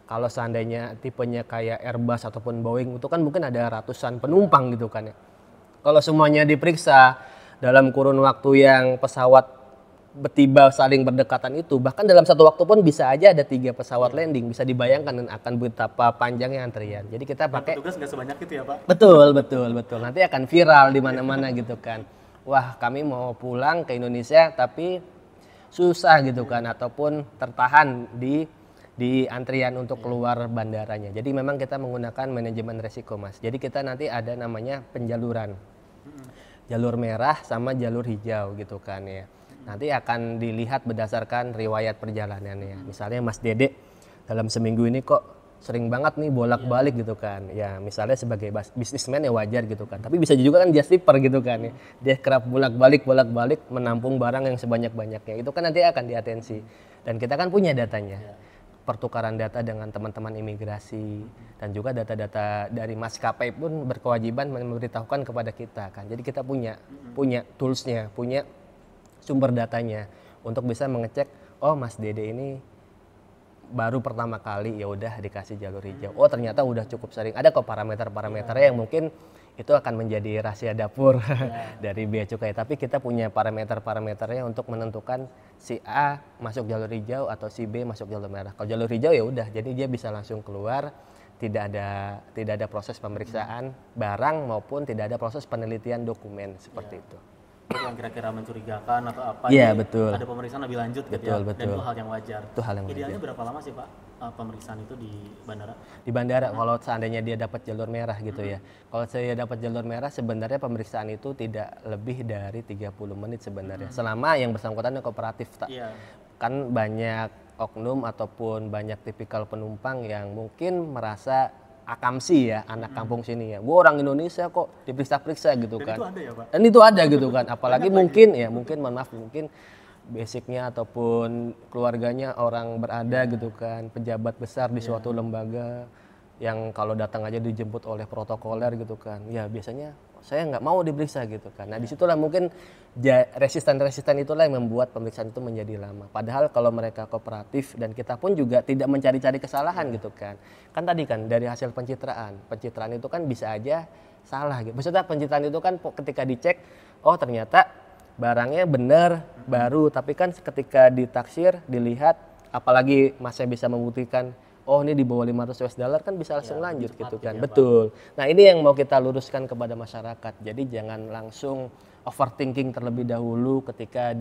Kalau seandainya tipenya kayak Airbus ataupun Boeing itu kan mungkin ada ratusan penumpang gitu kan ya. Kalau semuanya diperiksa dalam kurun waktu yang pesawat tiba saling berdekatan itu, bahkan dalam satu waktu pun bisa aja ada 3 pesawat landing, bisa dibayangkan dan akan betapa panjangnya antrian. Jadi kita pakai petugas nggak sebanyak itu ya Pak? betul. Nanti akan viral di mana-mana gitu kan. Wah, kami mau pulang ke Indonesia tapi susah gitu kan, ataupun tertahan di antrian untuk keluar bandaranya. Jadi memang kita menggunakan manajemen resiko, Mas. Jadi kita nanti ada namanya penjaluran. Jalur merah sama jalur hijau gitu kan ya. Nanti akan dilihat berdasarkan riwayat perjalanannya. Misalnya Mas Dede dalam seminggu ini kok sering banget nih bolak-balik gitu kan. Ya misalnya sebagai bisnismen ya wajar gitu kan. Tapi bisa juga kan dia shipper gitu kan ya. Dia kerap bolak-balik menampung barang yang sebanyak-banyaknya. Itu kan nanti akan diatensi. Dan kita kan punya datanya. Pertukaran data dengan teman-teman imigrasi dan juga data-data dari maskapai pun berkewajiban memberitahukan kepada kita kan. Jadi kita punya toolsnya, punya sumber datanya untuk bisa mengecek, oh Mas Dede ini baru pertama kali ya udah dikasih jalur hijau. Oh ternyata udah cukup sering. Ada kok parameter-parameternya yang mungkin itu akan menjadi rahasia dapur dari Bea Cukai. Tapi kita punya parameter-parameternya untuk menentukan si A masuk jalur hijau atau si B masuk jalur merah. Kalau jalur hijau ya udah, jadi dia bisa langsung keluar, tidak ada proses pemeriksaan barang maupun tidak ada proses penelitian dokumen seperti itu. Itu yang kira-kira mencurigakan atau apa? Iya betul. Ada pemeriksaan lebih lanjut gitu ya. Dan itu hal yang wajar. Itu hal yang Idealnya berapa lama sih Pak pemeriksaan itu di bandara? Di bandara kalau seandainya dia dapat jalur merah gitu ya. Kalau saya dapat jalur merah sebenarnya pemeriksaan itu tidak lebih dari 30 menit sebenarnya. Selama yang bersangkutan kooperatif kan banyak oknum ataupun banyak tipikal penumpang yang mungkin merasa akamsi ya, anak kampung sini ya. Gue orang Indonesia kok diperiksa-periksa gitu kan. Dan itu ada ya Pak? Dan itu ada gitu kan. Apalagi mungkin basicnya ataupun keluarganya orang berada gitu kan, pejabat besar di suatu lembaga yang kalau datang aja dijemput oleh protokoler gitu kan. Ya biasanya saya nggak mau diperiksa gitu kan. Nah disitulah mungkin resisten itulah yang membuat pemeriksaan itu menjadi lama. Padahal kalau mereka kooperatif dan kita pun juga tidak mencari-cari kesalahan gitu kan. Kan tadi kan dari hasil pencitraan itu kan bisa aja salah gitu. Maksudnya pencitraan itu kan ketika dicek, oh ternyata barangnya benar baru, tapi kan ketika ditaksir dilihat, apalagi masnya bisa membuktikan oh ini di bawah 500 US dollar kan bisa langsung lanjut gitu kan. Betul. Nah ini yang mau kita luruskan kepada masyarakat. Jadi jangan langsung overthinking terlebih dahulu ketika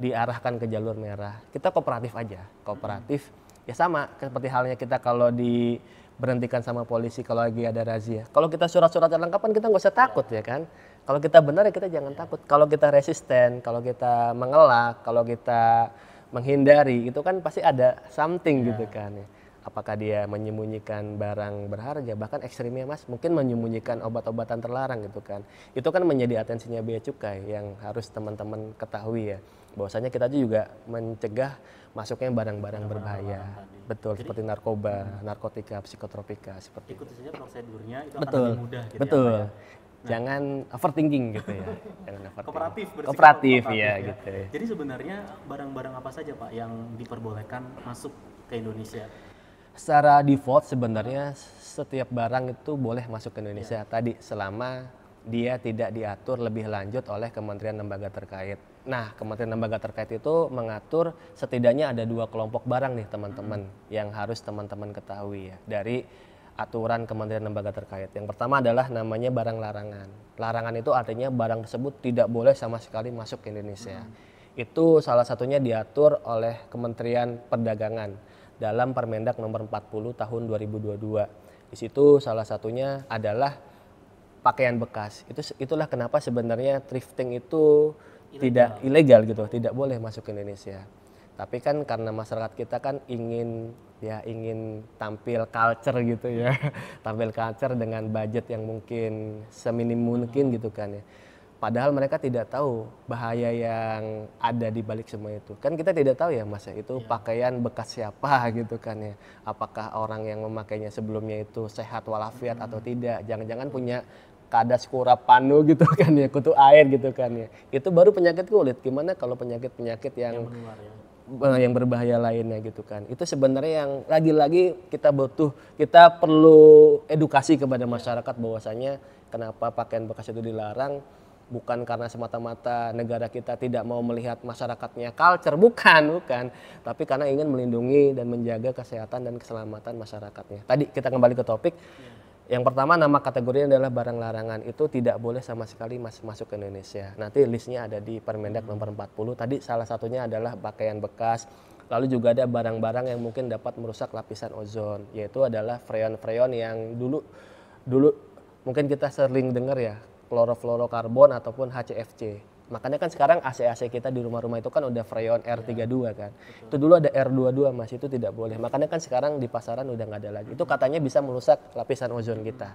diarahkan ke jalur merah. Kita kooperatif aja. Kooperatif ya sama seperti halnya kita kalau diberhentikan sama polisi kalau lagi ada razia. Kalau kita surat-surat lengkap kan kita nggak usah takut ya kan. Kalau kita benar ya kita jangan takut. Kalau kita resisten, kalau kita mengelak, kalau kita menghindari itu kan pasti ada something gitu kan ya. Apakah dia menyembunyikan barang berharga, bahkan ekstrimnya Mas mungkin menyembunyikan obat-obatan terlarang gitu kan. Itu kan menjadi atensinya Bea Cukai yang harus teman-teman ketahui ya. Bahwasanya kita juga mencegah masuknya barang-barang berbahaya. Betul. Jadi, seperti narkoba, narkotika, psikotropika seperti ikuti saja prosedurnya itu akan lebih mudah gitu. Betul. Ya, jangan overthinking gitu ya. Jangan overthinking. Kooperatif ya gitu. Jadi sebenarnya barang-barang apa saja Pak yang diperbolehkan masuk ke Indonesia? Secara default sebenarnya setiap barang itu boleh masuk ke Indonesia tadi selama dia tidak diatur lebih lanjut oleh Kementerian Lembaga terkait. Nah, Kementerian Lembaga terkait itu mengatur setidaknya ada 2 kelompok barang nih teman-teman yang harus teman-teman ketahui ya dari aturan Kementerian Lembaga terkait. Yang pertama adalah namanya barang larangan. Larangan itu artinya barang tersebut tidak boleh sama sekali masuk ke Indonesia. Itu salah satunya diatur oleh Kementerian Perdagangan dalam Permendak nomor 40 tahun 2022. Di situ salah satunya adalah pakaian bekas. Itulah kenapa sebenarnya thrifting itu tidak ilegal gitu, tidak boleh masuk ke Indonesia. Tapi kan karena masyarakat kita kan ingin tampil culture gitu ya. Tampil culture dengan budget yang mungkin seminim mungkin gitu kan ya. Padahal mereka tidak tahu bahaya yang ada di balik semua itu. Kan kita tidak tahu ya Mas ya, itu pakaian bekas siapa gitu kan ya. Apakah orang yang memakainya sebelumnya itu sehat walafiat atau tidak. Jangan-jangan punya kadas kurap panu gitu kan ya, kutu air gitu kan ya. Itu baru penyakit kulit. Gimana kalau penyakit-penyakit yang berbahaya lainnya gitu kan. Itu sebenarnya yang lagi-lagi kita perlu edukasi kepada masyarakat bahwasanya kenapa pakaian bekas itu dilarang. bukan karena semata-mata negara kita tidak mau melihat masyarakatnya culture, bukan, tapi karena ingin melindungi dan menjaga kesehatan dan keselamatan masyarakatnya. Tadi kita kembali ke topik. Yang pertama, nama kategorinya adalah barang larangan. Itu tidak boleh sama sekali masuk ke Indonesia. Nanti listnya ada di Permendak nomor 40. Tadi salah satunya adalah pakaian bekas. Lalu juga ada barang-barang yang mungkin dapat merusak lapisan ozon, yaitu adalah freon-freon yang dulu mungkin kita sering dengar ya, klorofluorokarbon ataupun HCFC. Makanya kan sekarang AC-AC kita di rumah-rumah itu kan udah freon R32 kan. Betul. Itu dulu ada R22 Mas, itu tidak boleh. Makanya kan sekarang di pasaran udah nggak ada lagi. Itu katanya bisa merusak lapisan ozon kita.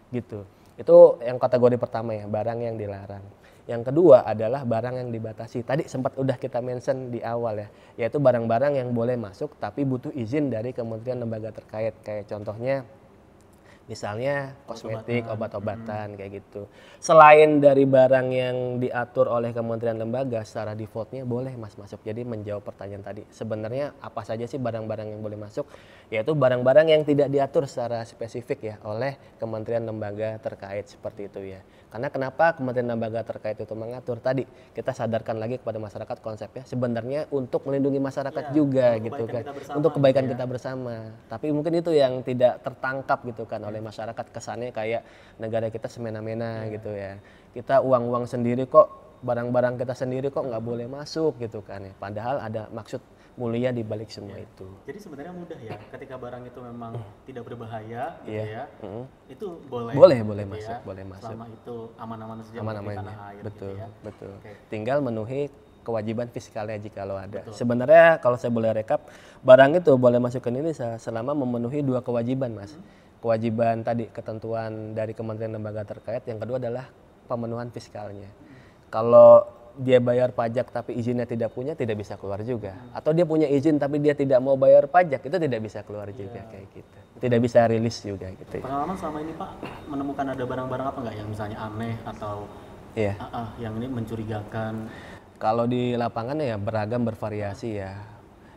Gitu. Itu yang kategori pertama ya, barang yang dilarang. Yang kedua adalah barang yang dibatasi. Tadi sempat udah kita mention di awal ya, yaitu barang-barang yang boleh masuk tapi butuh izin dari kementerian lembaga terkait. Kayak contohnya misalnya kosmetik, obat-obatan kayak gitu. Selain dari barang yang diatur oleh kementerian lembaga, secara defaultnya boleh Mas masuk. Jadi menjawab pertanyaan tadi, sebenarnya apa saja sih barang-barang yang boleh masuk? Yaitu barang-barang yang tidak diatur secara spesifik ya oleh kementerian lembaga terkait seperti itu ya. Karena kenapa kementerian lembaga terkait itu mengatur? Tadi kita sadarkan lagi kepada masyarakat konsepnya sebenarnya untuk melindungi masyarakat juga gitu kan. Untuk kebaikan kita bersama. Tapi mungkin itu yang tidak tertangkap gitu kan oleh masyarakat, kesannya kayak negara kita semena-mena gitu ya. Kita uang-uang sendiri kok, barang-barang kita sendiri kok nggak boleh masuk gitu kan ya. Padahal ada maksud mulia di balik semua itu. Jadi sebenarnya mudah ya, ketika barang itu memang tidak berbahaya gitu ya, itu boleh gitu masuk, ya. Boleh masuk. Selama itu aman-aman saja di tanah air. Betul, gitu ya. Betul. Okay. Tinggal memenuhi kewajiban fiskalnya jika lo ada. Betul. Sebenarnya kalau saya boleh rekap, barang itu boleh masuk ke Indonesia selama memenuhi 2 kewajiban Mas. Kewajiban tadi ketentuan dari kementerian lembaga terkait, yang kedua adalah pemenuhan fiskalnya. Kalau dia bayar pajak tapi izinnya tidak punya, tidak bisa keluar juga. Atau dia punya izin tapi dia tidak mau bayar pajak, itu tidak bisa keluar juga kayak gitu. Tidak bisa rilis juga gitu. Pengalaman selama ini Pak menemukan ada barang-barang apa nggak yang misalnya aneh atau yang ini mencurigakan? Kalau di lapangan ya beragam, bervariasi ya.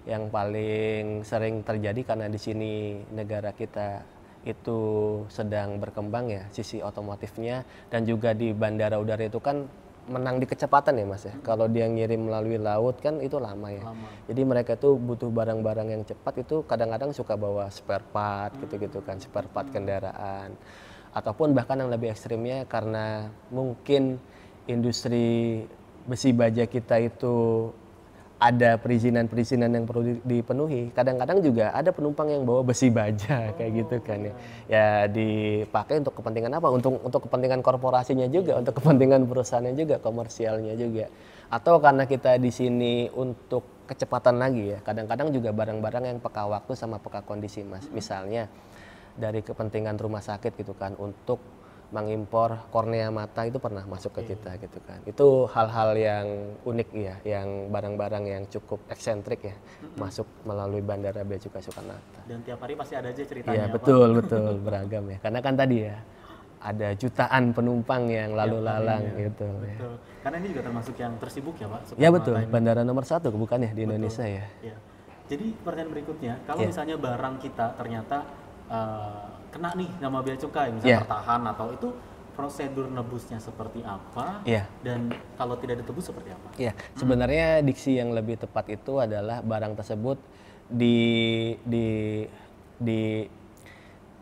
Yang paling sering terjadi karena di sini negara kita itu sedang berkembang ya sisi otomotifnya, dan juga di bandara udara itu kan menang di kecepatan ya Mas ya. Kalau dia ngirim melalui laut kan itu lama ya. Jadi mereka tuh butuh barang-barang yang cepat, itu kadang-kadang suka bawa spare part gitu-gitu kan, spare part kendaraan. Ataupun bahkan yang lebih ekstrimnya karena mungkin industri besi baja kita itu ada perizinan yang perlu dipenuhi. Kadang-kadang juga ada penumpang yang bawa besi baja kayak gitu kan ya. Ya dipakai untuk kepentingan apa? Untuk kepentingan korporasinya juga, untuk kepentingan perusahaannya juga, komersialnya juga. Atau karena kita di sini untuk kecepatan lagi ya. Kadang-kadang juga barang-barang yang peka waktu sama peka kondisi Mas. Misalnya dari kepentingan rumah sakit gitu kan, untuk mengimpor kornea mata itu pernah masuk ke kita gitu kan. Itu hal-hal yang unik ya, yang barang-barang yang cukup eksentrik ya, masuk melalui Bandara Bea Cukai Soekarno-Hatta. Dan tiap hari pasti ada aja ceritanya. Iya betul beragam ya. Karena kan tadi ya ada jutaan penumpang yang lalu lalang gitu. Betul. Ya. Karena ini juga termasuk yang tersibuk ya Pak. Ya betul, bandara nomor 1 bukan ya di Indonesia ya. Jadi pertanyaan berikutnya, kalau misalnya barang kita ternyata kena nih nama bea cukai, misalnya tertahan atau itu, prosedur nebusnya seperti apa, dan kalau tidak ditebus seperti apa? Sebenarnya diksi yang lebih tepat itu adalah barang tersebut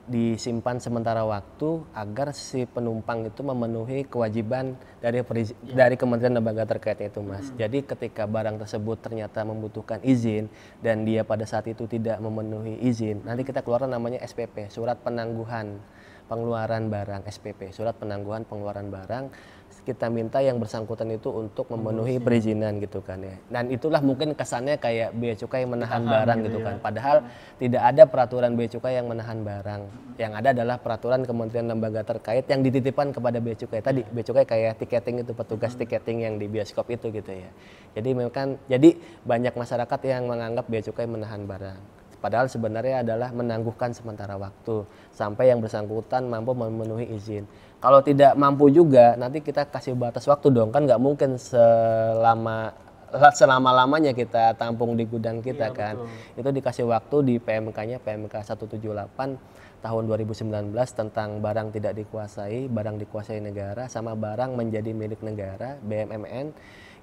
disimpan sementara waktu agar si penumpang itu memenuhi kewajiban dari kementerian lembaga terkaitnya itu Mas. Jadi ketika barang tersebut ternyata membutuhkan izin dan dia pada saat itu tidak memenuhi izin, nanti kita keluarkan namanya SPP, surat penangguhan pengeluaran barang, SPP, surat penangguhan pengeluaran barang. Kita minta yang bersangkutan itu untuk memenuhi perizinan gitu kan ya. Dan itulah mungkin kesannya kayak bea cukai menahan barang gitu kan. Padahal tidak ada peraturan bea cukai yang menahan barang. Yang ada adalah peraturan kementerian lembaga terkait yang dititipkan kepada bea cukai. Tadi bea cukai kayak tiketing itu, petugas tiketing yang di bioskop itu gitu ya. Jadi banyak masyarakat yang menganggap bea cukai menahan barang. Padahal sebenarnya adalah menangguhkan sementara waktu sampai yang bersangkutan mampu memenuhi izin. Kalau tidak mampu juga, nanti kita kasih batas waktu dong. Kan nggak mungkin selama selama-lamanya kita tampung di gudang kita kan. Betul. Itu dikasih waktu di PMK-nya, PMK 178 tahun 2019 tentang barang tidak dikuasai, barang dikuasai negara, sama barang menjadi milik negara, BMMN.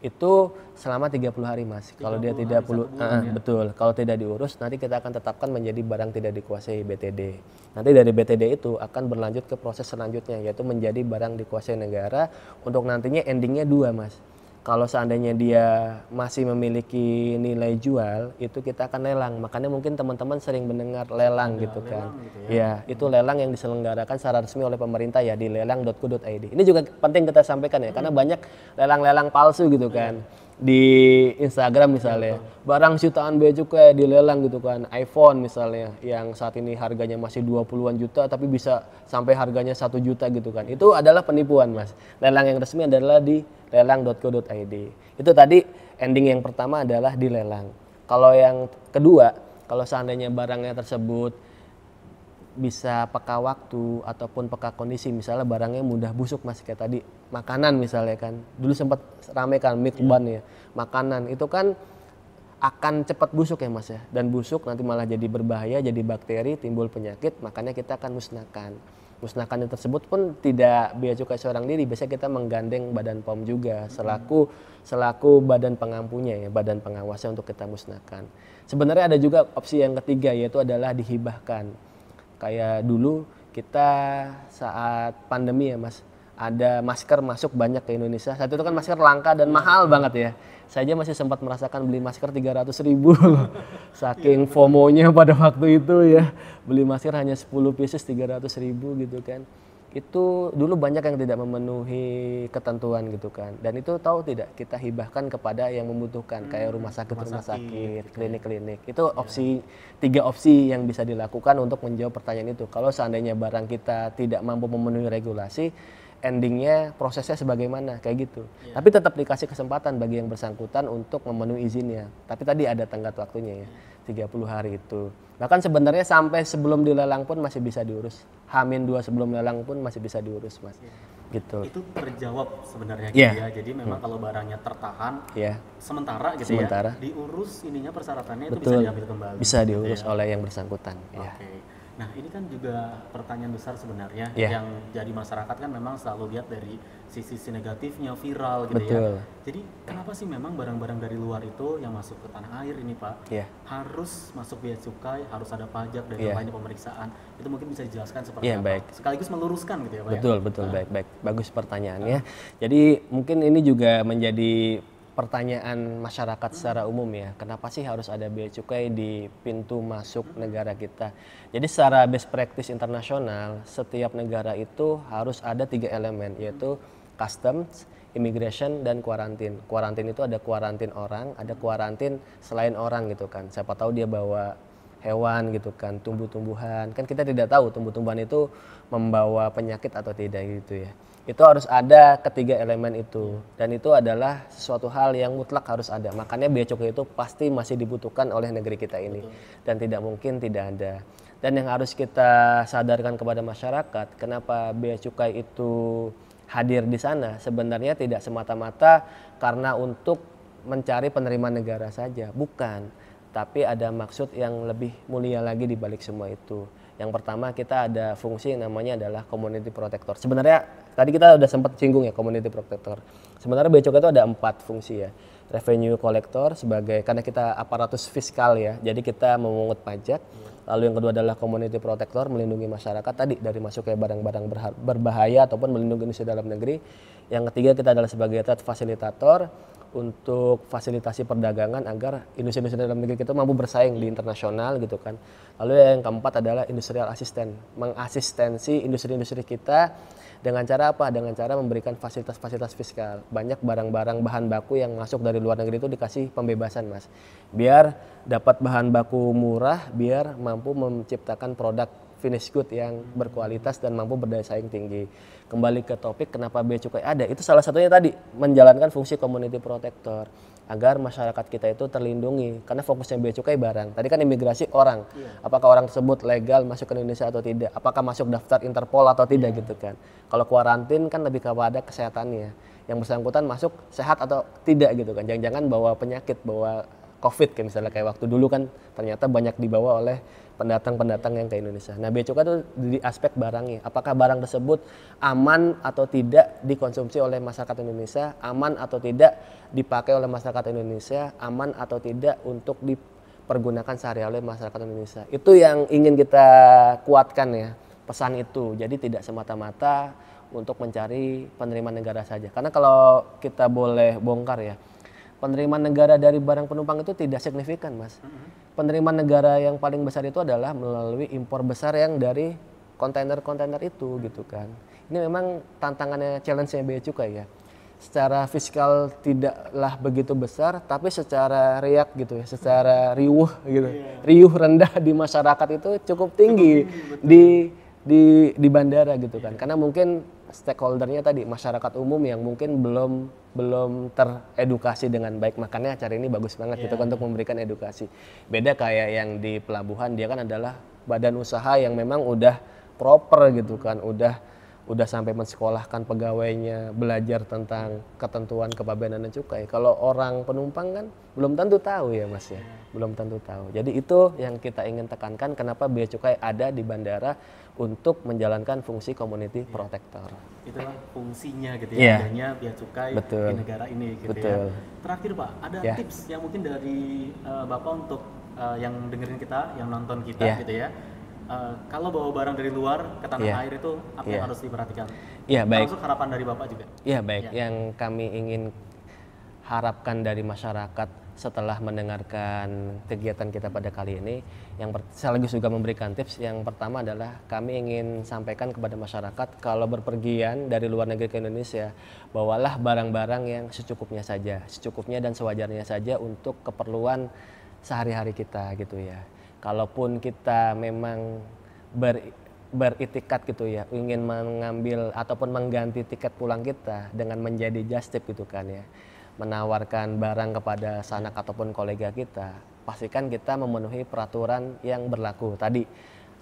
Itu selama 30 hari Mas. Kalau dia tidak betul. Kalau tidak diurus nanti kita akan tetapkan menjadi barang tidak dikuasai BTD. Nanti dari BTD itu akan berlanjut ke proses selanjutnya, yaitu menjadi barang dikuasai negara. Untuk nantinya endingnya 2 Mas. Kalau seandainya dia masih memiliki nilai jual, itu kita akan lelang. Makanya mungkin teman-teman sering mendengar lelang gitu kan. Ya, itu lelang yang diselenggarakan secara resmi oleh pemerintah ya di lelang.co.id. Ini juga penting kita sampaikan ya, karena banyak lelang-lelang palsu gitu kan. Di Instagram misalnya, barang jutaan bea cukai dilelang gitu kan. iPhone misalnya, yang saat ini harganya masih 20-an juta tapi bisa sampai harganya 1 juta gitu kan. Itu adalah penipuan Mas. Lelang yang resmi adalah di lelang.co.id. Itu tadi ending yang pertama adalah dilelang. Kalau yang kedua, kalau seandainya barangnya tersebut bisa peka waktu ataupun peka kondisi, misalnya barangnya mudah busuk Mas, kayak tadi makanan misalnya kan. Dulu sempat rame kan mikban ya. Makanan itu kan akan cepat busuk ya Mas ya. Dan busuk nanti malah jadi berbahaya, jadi bakteri, timbul penyakit, makanya kita akan musnahkan. Musnahkan yang tersebut pun tidak bea cukai seorang diri, biasanya kita menggandeng Badan POM juga selaku badan pengampunya ya, badan pengawasnya untuk kita musnahkan. Sebenarnya ada juga opsi yang ketiga, yaitu adalah dihibahkan. Kayak dulu kita saat pandemi ya Mas, ada masker masuk banyak ke Indonesia. Saat itu kan masker langka dan mahal banget ya. Saya aja masih sempat merasakan beli masker 300.000 loh. Saking FOMO-nya pada waktu itu ya. Beli masker hanya 10 pieces 300.000 gitu kan. Itu dulu banyak yang tidak memenuhi ketentuan gitu kan. Dan itu tahu tidak, kita hibahkan kepada yang membutuhkan, kayak rumah sakit, klinik-klinik. Itu opsi, 3 opsi yang bisa dilakukan untuk menjawab pertanyaan itu. Kalau seandainya barang kita tidak mampu memenuhi regulasi, endingnya prosesnya sebagaimana kayak gitu. Tapi tetap dikasih kesempatan bagi yang bersangkutan untuk memenuhi izinnya. Tapi tadi ada tenggat waktunya ya, 30 hari itu. Bahkan sebenarnya sampai sebelum dilelang pun masih bisa diurus. H-2 sebelum lelang pun masih bisa diurus Mas. Gitu. Itu terjawab sebenarnya gitu ya. Jadi memang kalau barangnya tertahan sementara gitu ya, diurus ininya persyaratannya itu bisa diambil kembali. Bisa diurus oleh yang bersangkutan. Oke. Nah ini kan juga pertanyaan besar sebenarnya yang jadi masyarakat kan memang selalu lihat dari sisi negatifnya, viral gitu ya. Jadi kenapa sih memang barang-barang dari luar itu yang masuk ke tanah air ini Pak harus masuk bea cukai, harus ada pajak dan lainnya pemeriksaan? Itu mungkin bisa dijelaskan seperti apa? Baik. Sekaligus meluruskan gitu ya Pak. Betul, baik. Bagus pertanyaannya. Jadi mungkin ini juga menjadi pertanyaan masyarakat secara umum ya, kenapa sih harus ada bea cukai di pintu masuk negara kita? Jadi secara best practice internasional, setiap negara itu harus ada 3 elemen, yaitu customs, immigration, dan kuarantin. Kuarantin itu ada kuarantin orang, ada kuarantin selain orang gitu kan. Siapa tahu dia bawa hewan gitu kan, tumbuh-tumbuhan. Kan kita tidak tahu tumbuh-tumbuhan itu membawa penyakit atau tidak gitu ya. Itu harus ada ketiga elemen itu, dan itu adalah sesuatu hal yang mutlak harus ada. Makanya bea cukai itu pasti masih dibutuhkan oleh negeri kita ini, dan tidak mungkin tidak ada. Dan yang harus kita sadarkan kepada masyarakat, kenapa bea cukai itu hadir di sana, sebenarnya tidak semata-mata karena untuk mencari penerimaan negara saja, bukan. Tapi ada maksud yang lebih mulia lagi di balik semua itu. Yang pertama, kita ada fungsi yang namanya adalah community protector. Sebenarnya tadi kita udah sempat singgung ya community protector. Sebenarnya bea cukai itu ada 4 fungsi ya. Revenue collector sebagai, karena kita aparatus fiskal ya, jadi kita memungut pajak. Lalu yang kedua adalah community protector, melindungi masyarakat tadi dari masuknya barang-barang berbahaya ataupun melindungi industri dalam negeri. Yang ketiga, kita adalah sebagai trade facilitator untuk fasilitasi perdagangan agar industri-industri dalam negeri kita mampu bersaing di internasional gitu kan. Lalu yang keempat adalah industrial assistant, mengasistensi industri-industri kita dengan cara apa? Dengan cara memberikan fasilitas-fasilitas fiskal. Banyak barang-barang bahan baku yang masuk dari luar negeri itu dikasih pembebasan Mas. Biar dapat bahan baku murah, biar mampu menciptakan produk finish good yang berkualitas dan mampu berdaya saing tinggi. Kembali ke topik kenapa bea cukai ada, itu salah satunya tadi menjalankan fungsi community protector agar masyarakat kita itu terlindungi, karena fokusnya bea cukai barang. Tadi kan imigrasi orang, apakah orang tersebut legal masuk ke Indonesia atau tidak, apakah masuk daftar Interpol atau tidak gitu kan. Kalau kuarantin kan lebih kepada kesehatannya. yang bersangkutan masuk sehat atau tidak gitu kan. Jangan-jangan bawa penyakit, bawa COVID kayak misalnya kayak waktu dulu kan ternyata banyak dibawa oleh pendatang-pendatang yang ke Indonesia. Nah, bea cukai itu di aspek barangnya. Apakah barang tersebut aman atau tidak dikonsumsi oleh masyarakat Indonesia, aman atau tidak dipakai oleh masyarakat Indonesia, aman atau tidak untuk dipergunakan sehari-hari oleh masyarakat Indonesia. Itu yang ingin kita kuatkan ya, pesan itu. Jadi tidak semata-mata untuk mencari penerimaan negara saja. Karena kalau kita boleh bongkar ya, penerimaan negara dari barang penumpang itu tidak signifikan, Mas. Penerimaan negara yang paling besar itu adalah melalui impor besar yang dari kontainer-kontainer itu gitu kan. Ini memang tantangannya, challenge-nya bea cukai ya. Secara fiskal tidaklah begitu besar, tapi secara riak gitu ya, secara riuh gitu. Riuh rendah di masyarakat itu cukup tinggi di bandara gitu kan. Karena mungkin stakeholdernya tadi masyarakat umum yang mungkin belum teredukasi dengan baik, makanya acara ini bagus banget gitu kan untuk memberikan edukasi. Beda kayak yang di pelabuhan, dia kan adalah badan usaha yang memang udah proper gitu kan, udah sampai mensekolahkan pegawainya, belajar tentang ketentuan kepabeanan dan cukai. Kalau orang penumpang kan belum tentu tahu ya Mas ya, belum tentu tahu. Jadi itu yang kita ingin tekankan, kenapa bea cukai ada di bandara untuk menjalankan fungsi community protector. Itulah fungsinya gitu ya, adanya bea cukai Betul. di negara ini gitu. Betul. Ya. Terakhir Pak, ada tips yang mungkin dari Bapak untuk yang dengerin kita, yang nonton kita gitu ya. Kalau bawa barang dari luar ke tanah air itu apa yang harus diperhatikan? Iya, baik. Termasuk harapan dari Bapak juga. Iya, baik. Yang kami ingin harapkan dari masyarakat setelah mendengarkan kegiatan kita pada kali ini, sekaligus juga memberikan tips. Yang pertama adalah kami ingin sampaikan kepada masyarakat, kalau berpergian dari luar negeri ke Indonesia, bawalah barang-barang yang secukupnya dan sewajarnya saja untuk keperluan sehari-hari kita gitu ya. Kalaupun kita memang beritikat gitu ya, ingin mengambil ataupun mengganti tiket pulang kita dengan menjadi just tip gitu kan ya, menawarkan barang kepada sanak ataupun kolega kita, pastikan kita memenuhi peraturan yang berlaku tadi.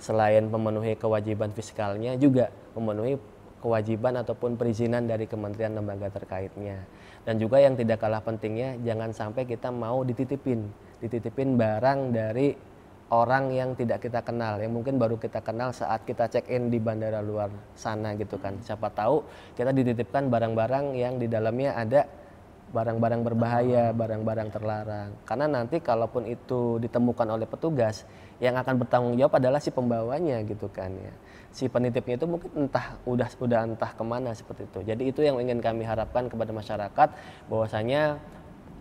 Selain memenuhi kewajiban fiskalnya, juga memenuhi kewajiban ataupun perizinan dari kementerian lembaga terkaitnya. Dan juga yang tidak kalah pentingnya, jangan sampai kita mau dititipin barang dari orang yang tidak kita kenal, yang mungkin baru kita kenal saat kita check in di bandara luar sana gitu kan. Siapa tahu kita dititipkan barang-barang yang di dalamnya ada barang-barang berbahaya, barang-barang terlarang. Karena nanti kalaupun itu ditemukan oleh petugas, yang akan bertanggung jawab adalah si pembawanya gitu kan ya. Si penitipnya itu mungkin udah entah kemana seperti itu. Jadi itu yang ingin kami harapkan kepada masyarakat, bahwasanya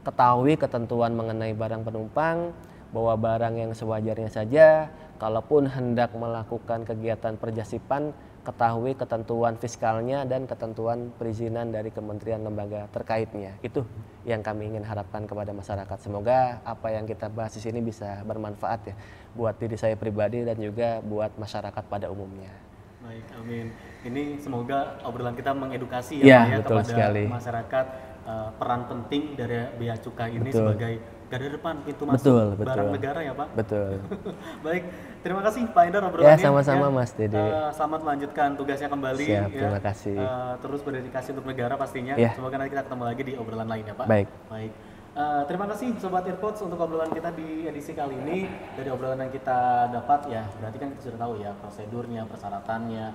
ketahui ketentuan mengenai barang penumpang, bawa barang yang sewajarnya saja. Kalaupun hendak melakukan kegiatan perjasipan, ketahui ketentuan fiskalnya dan ketentuan perizinan dari kementerian lembaga terkaitnya. Itu yang kami ingin harapkan kepada masyarakat. Semoga apa yang kita bahas di sini bisa bermanfaat ya buat diri saya pribadi dan juga buat masyarakat pada umumnya. Baik, amin. Ini semoga obrolan kita mengedukasi ya Pak, kepada sekali. masyarakat peran penting dari bea cukai ini sebagai garda depan pintu masuk barang negara ya Pak. Betul. Baik, terima kasih Pak Endar obrolannya. Ya sama-sama Mas Dede. Selamat melanjutkan tugasnya kembali. Siap, terima kasih. Terus berdedikasi untuk negara pastinya. Semoga nanti kita ketemu lagi di obrolan lain ya Pak. Baik. Terima kasih Sobat Earpods untuk obrolan kita di edisi kali ini. Dari obrolan yang kita dapat ya, berarti kan kita sudah tahu ya prosedurnya, persyaratannya.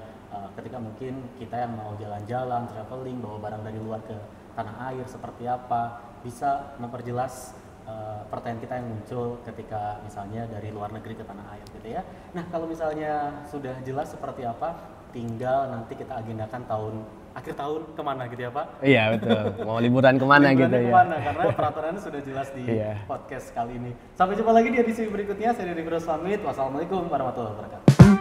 Ketika mungkin kita yang mau jalan-jalan, traveling, bawa barang dari luar ke tanah air seperti apa, bisa memperjelas pertanyaan kita yang muncul ketika misalnya dari luar negeri ke tanah air gitu ya. Nah kalau misalnya sudah jelas seperti apa, tinggal nanti kita agendakan akhir tahun kemana gitu ya Pak? Iya betul, mau liburan kemana gitu ya. Karena peraturannya sudah jelas di podcast kali ini. Sampai jumpa lagi di edisi berikutnya, saya Deddy Firdaus pamit. Wassalamualaikum warahmatullahi wabarakatuh.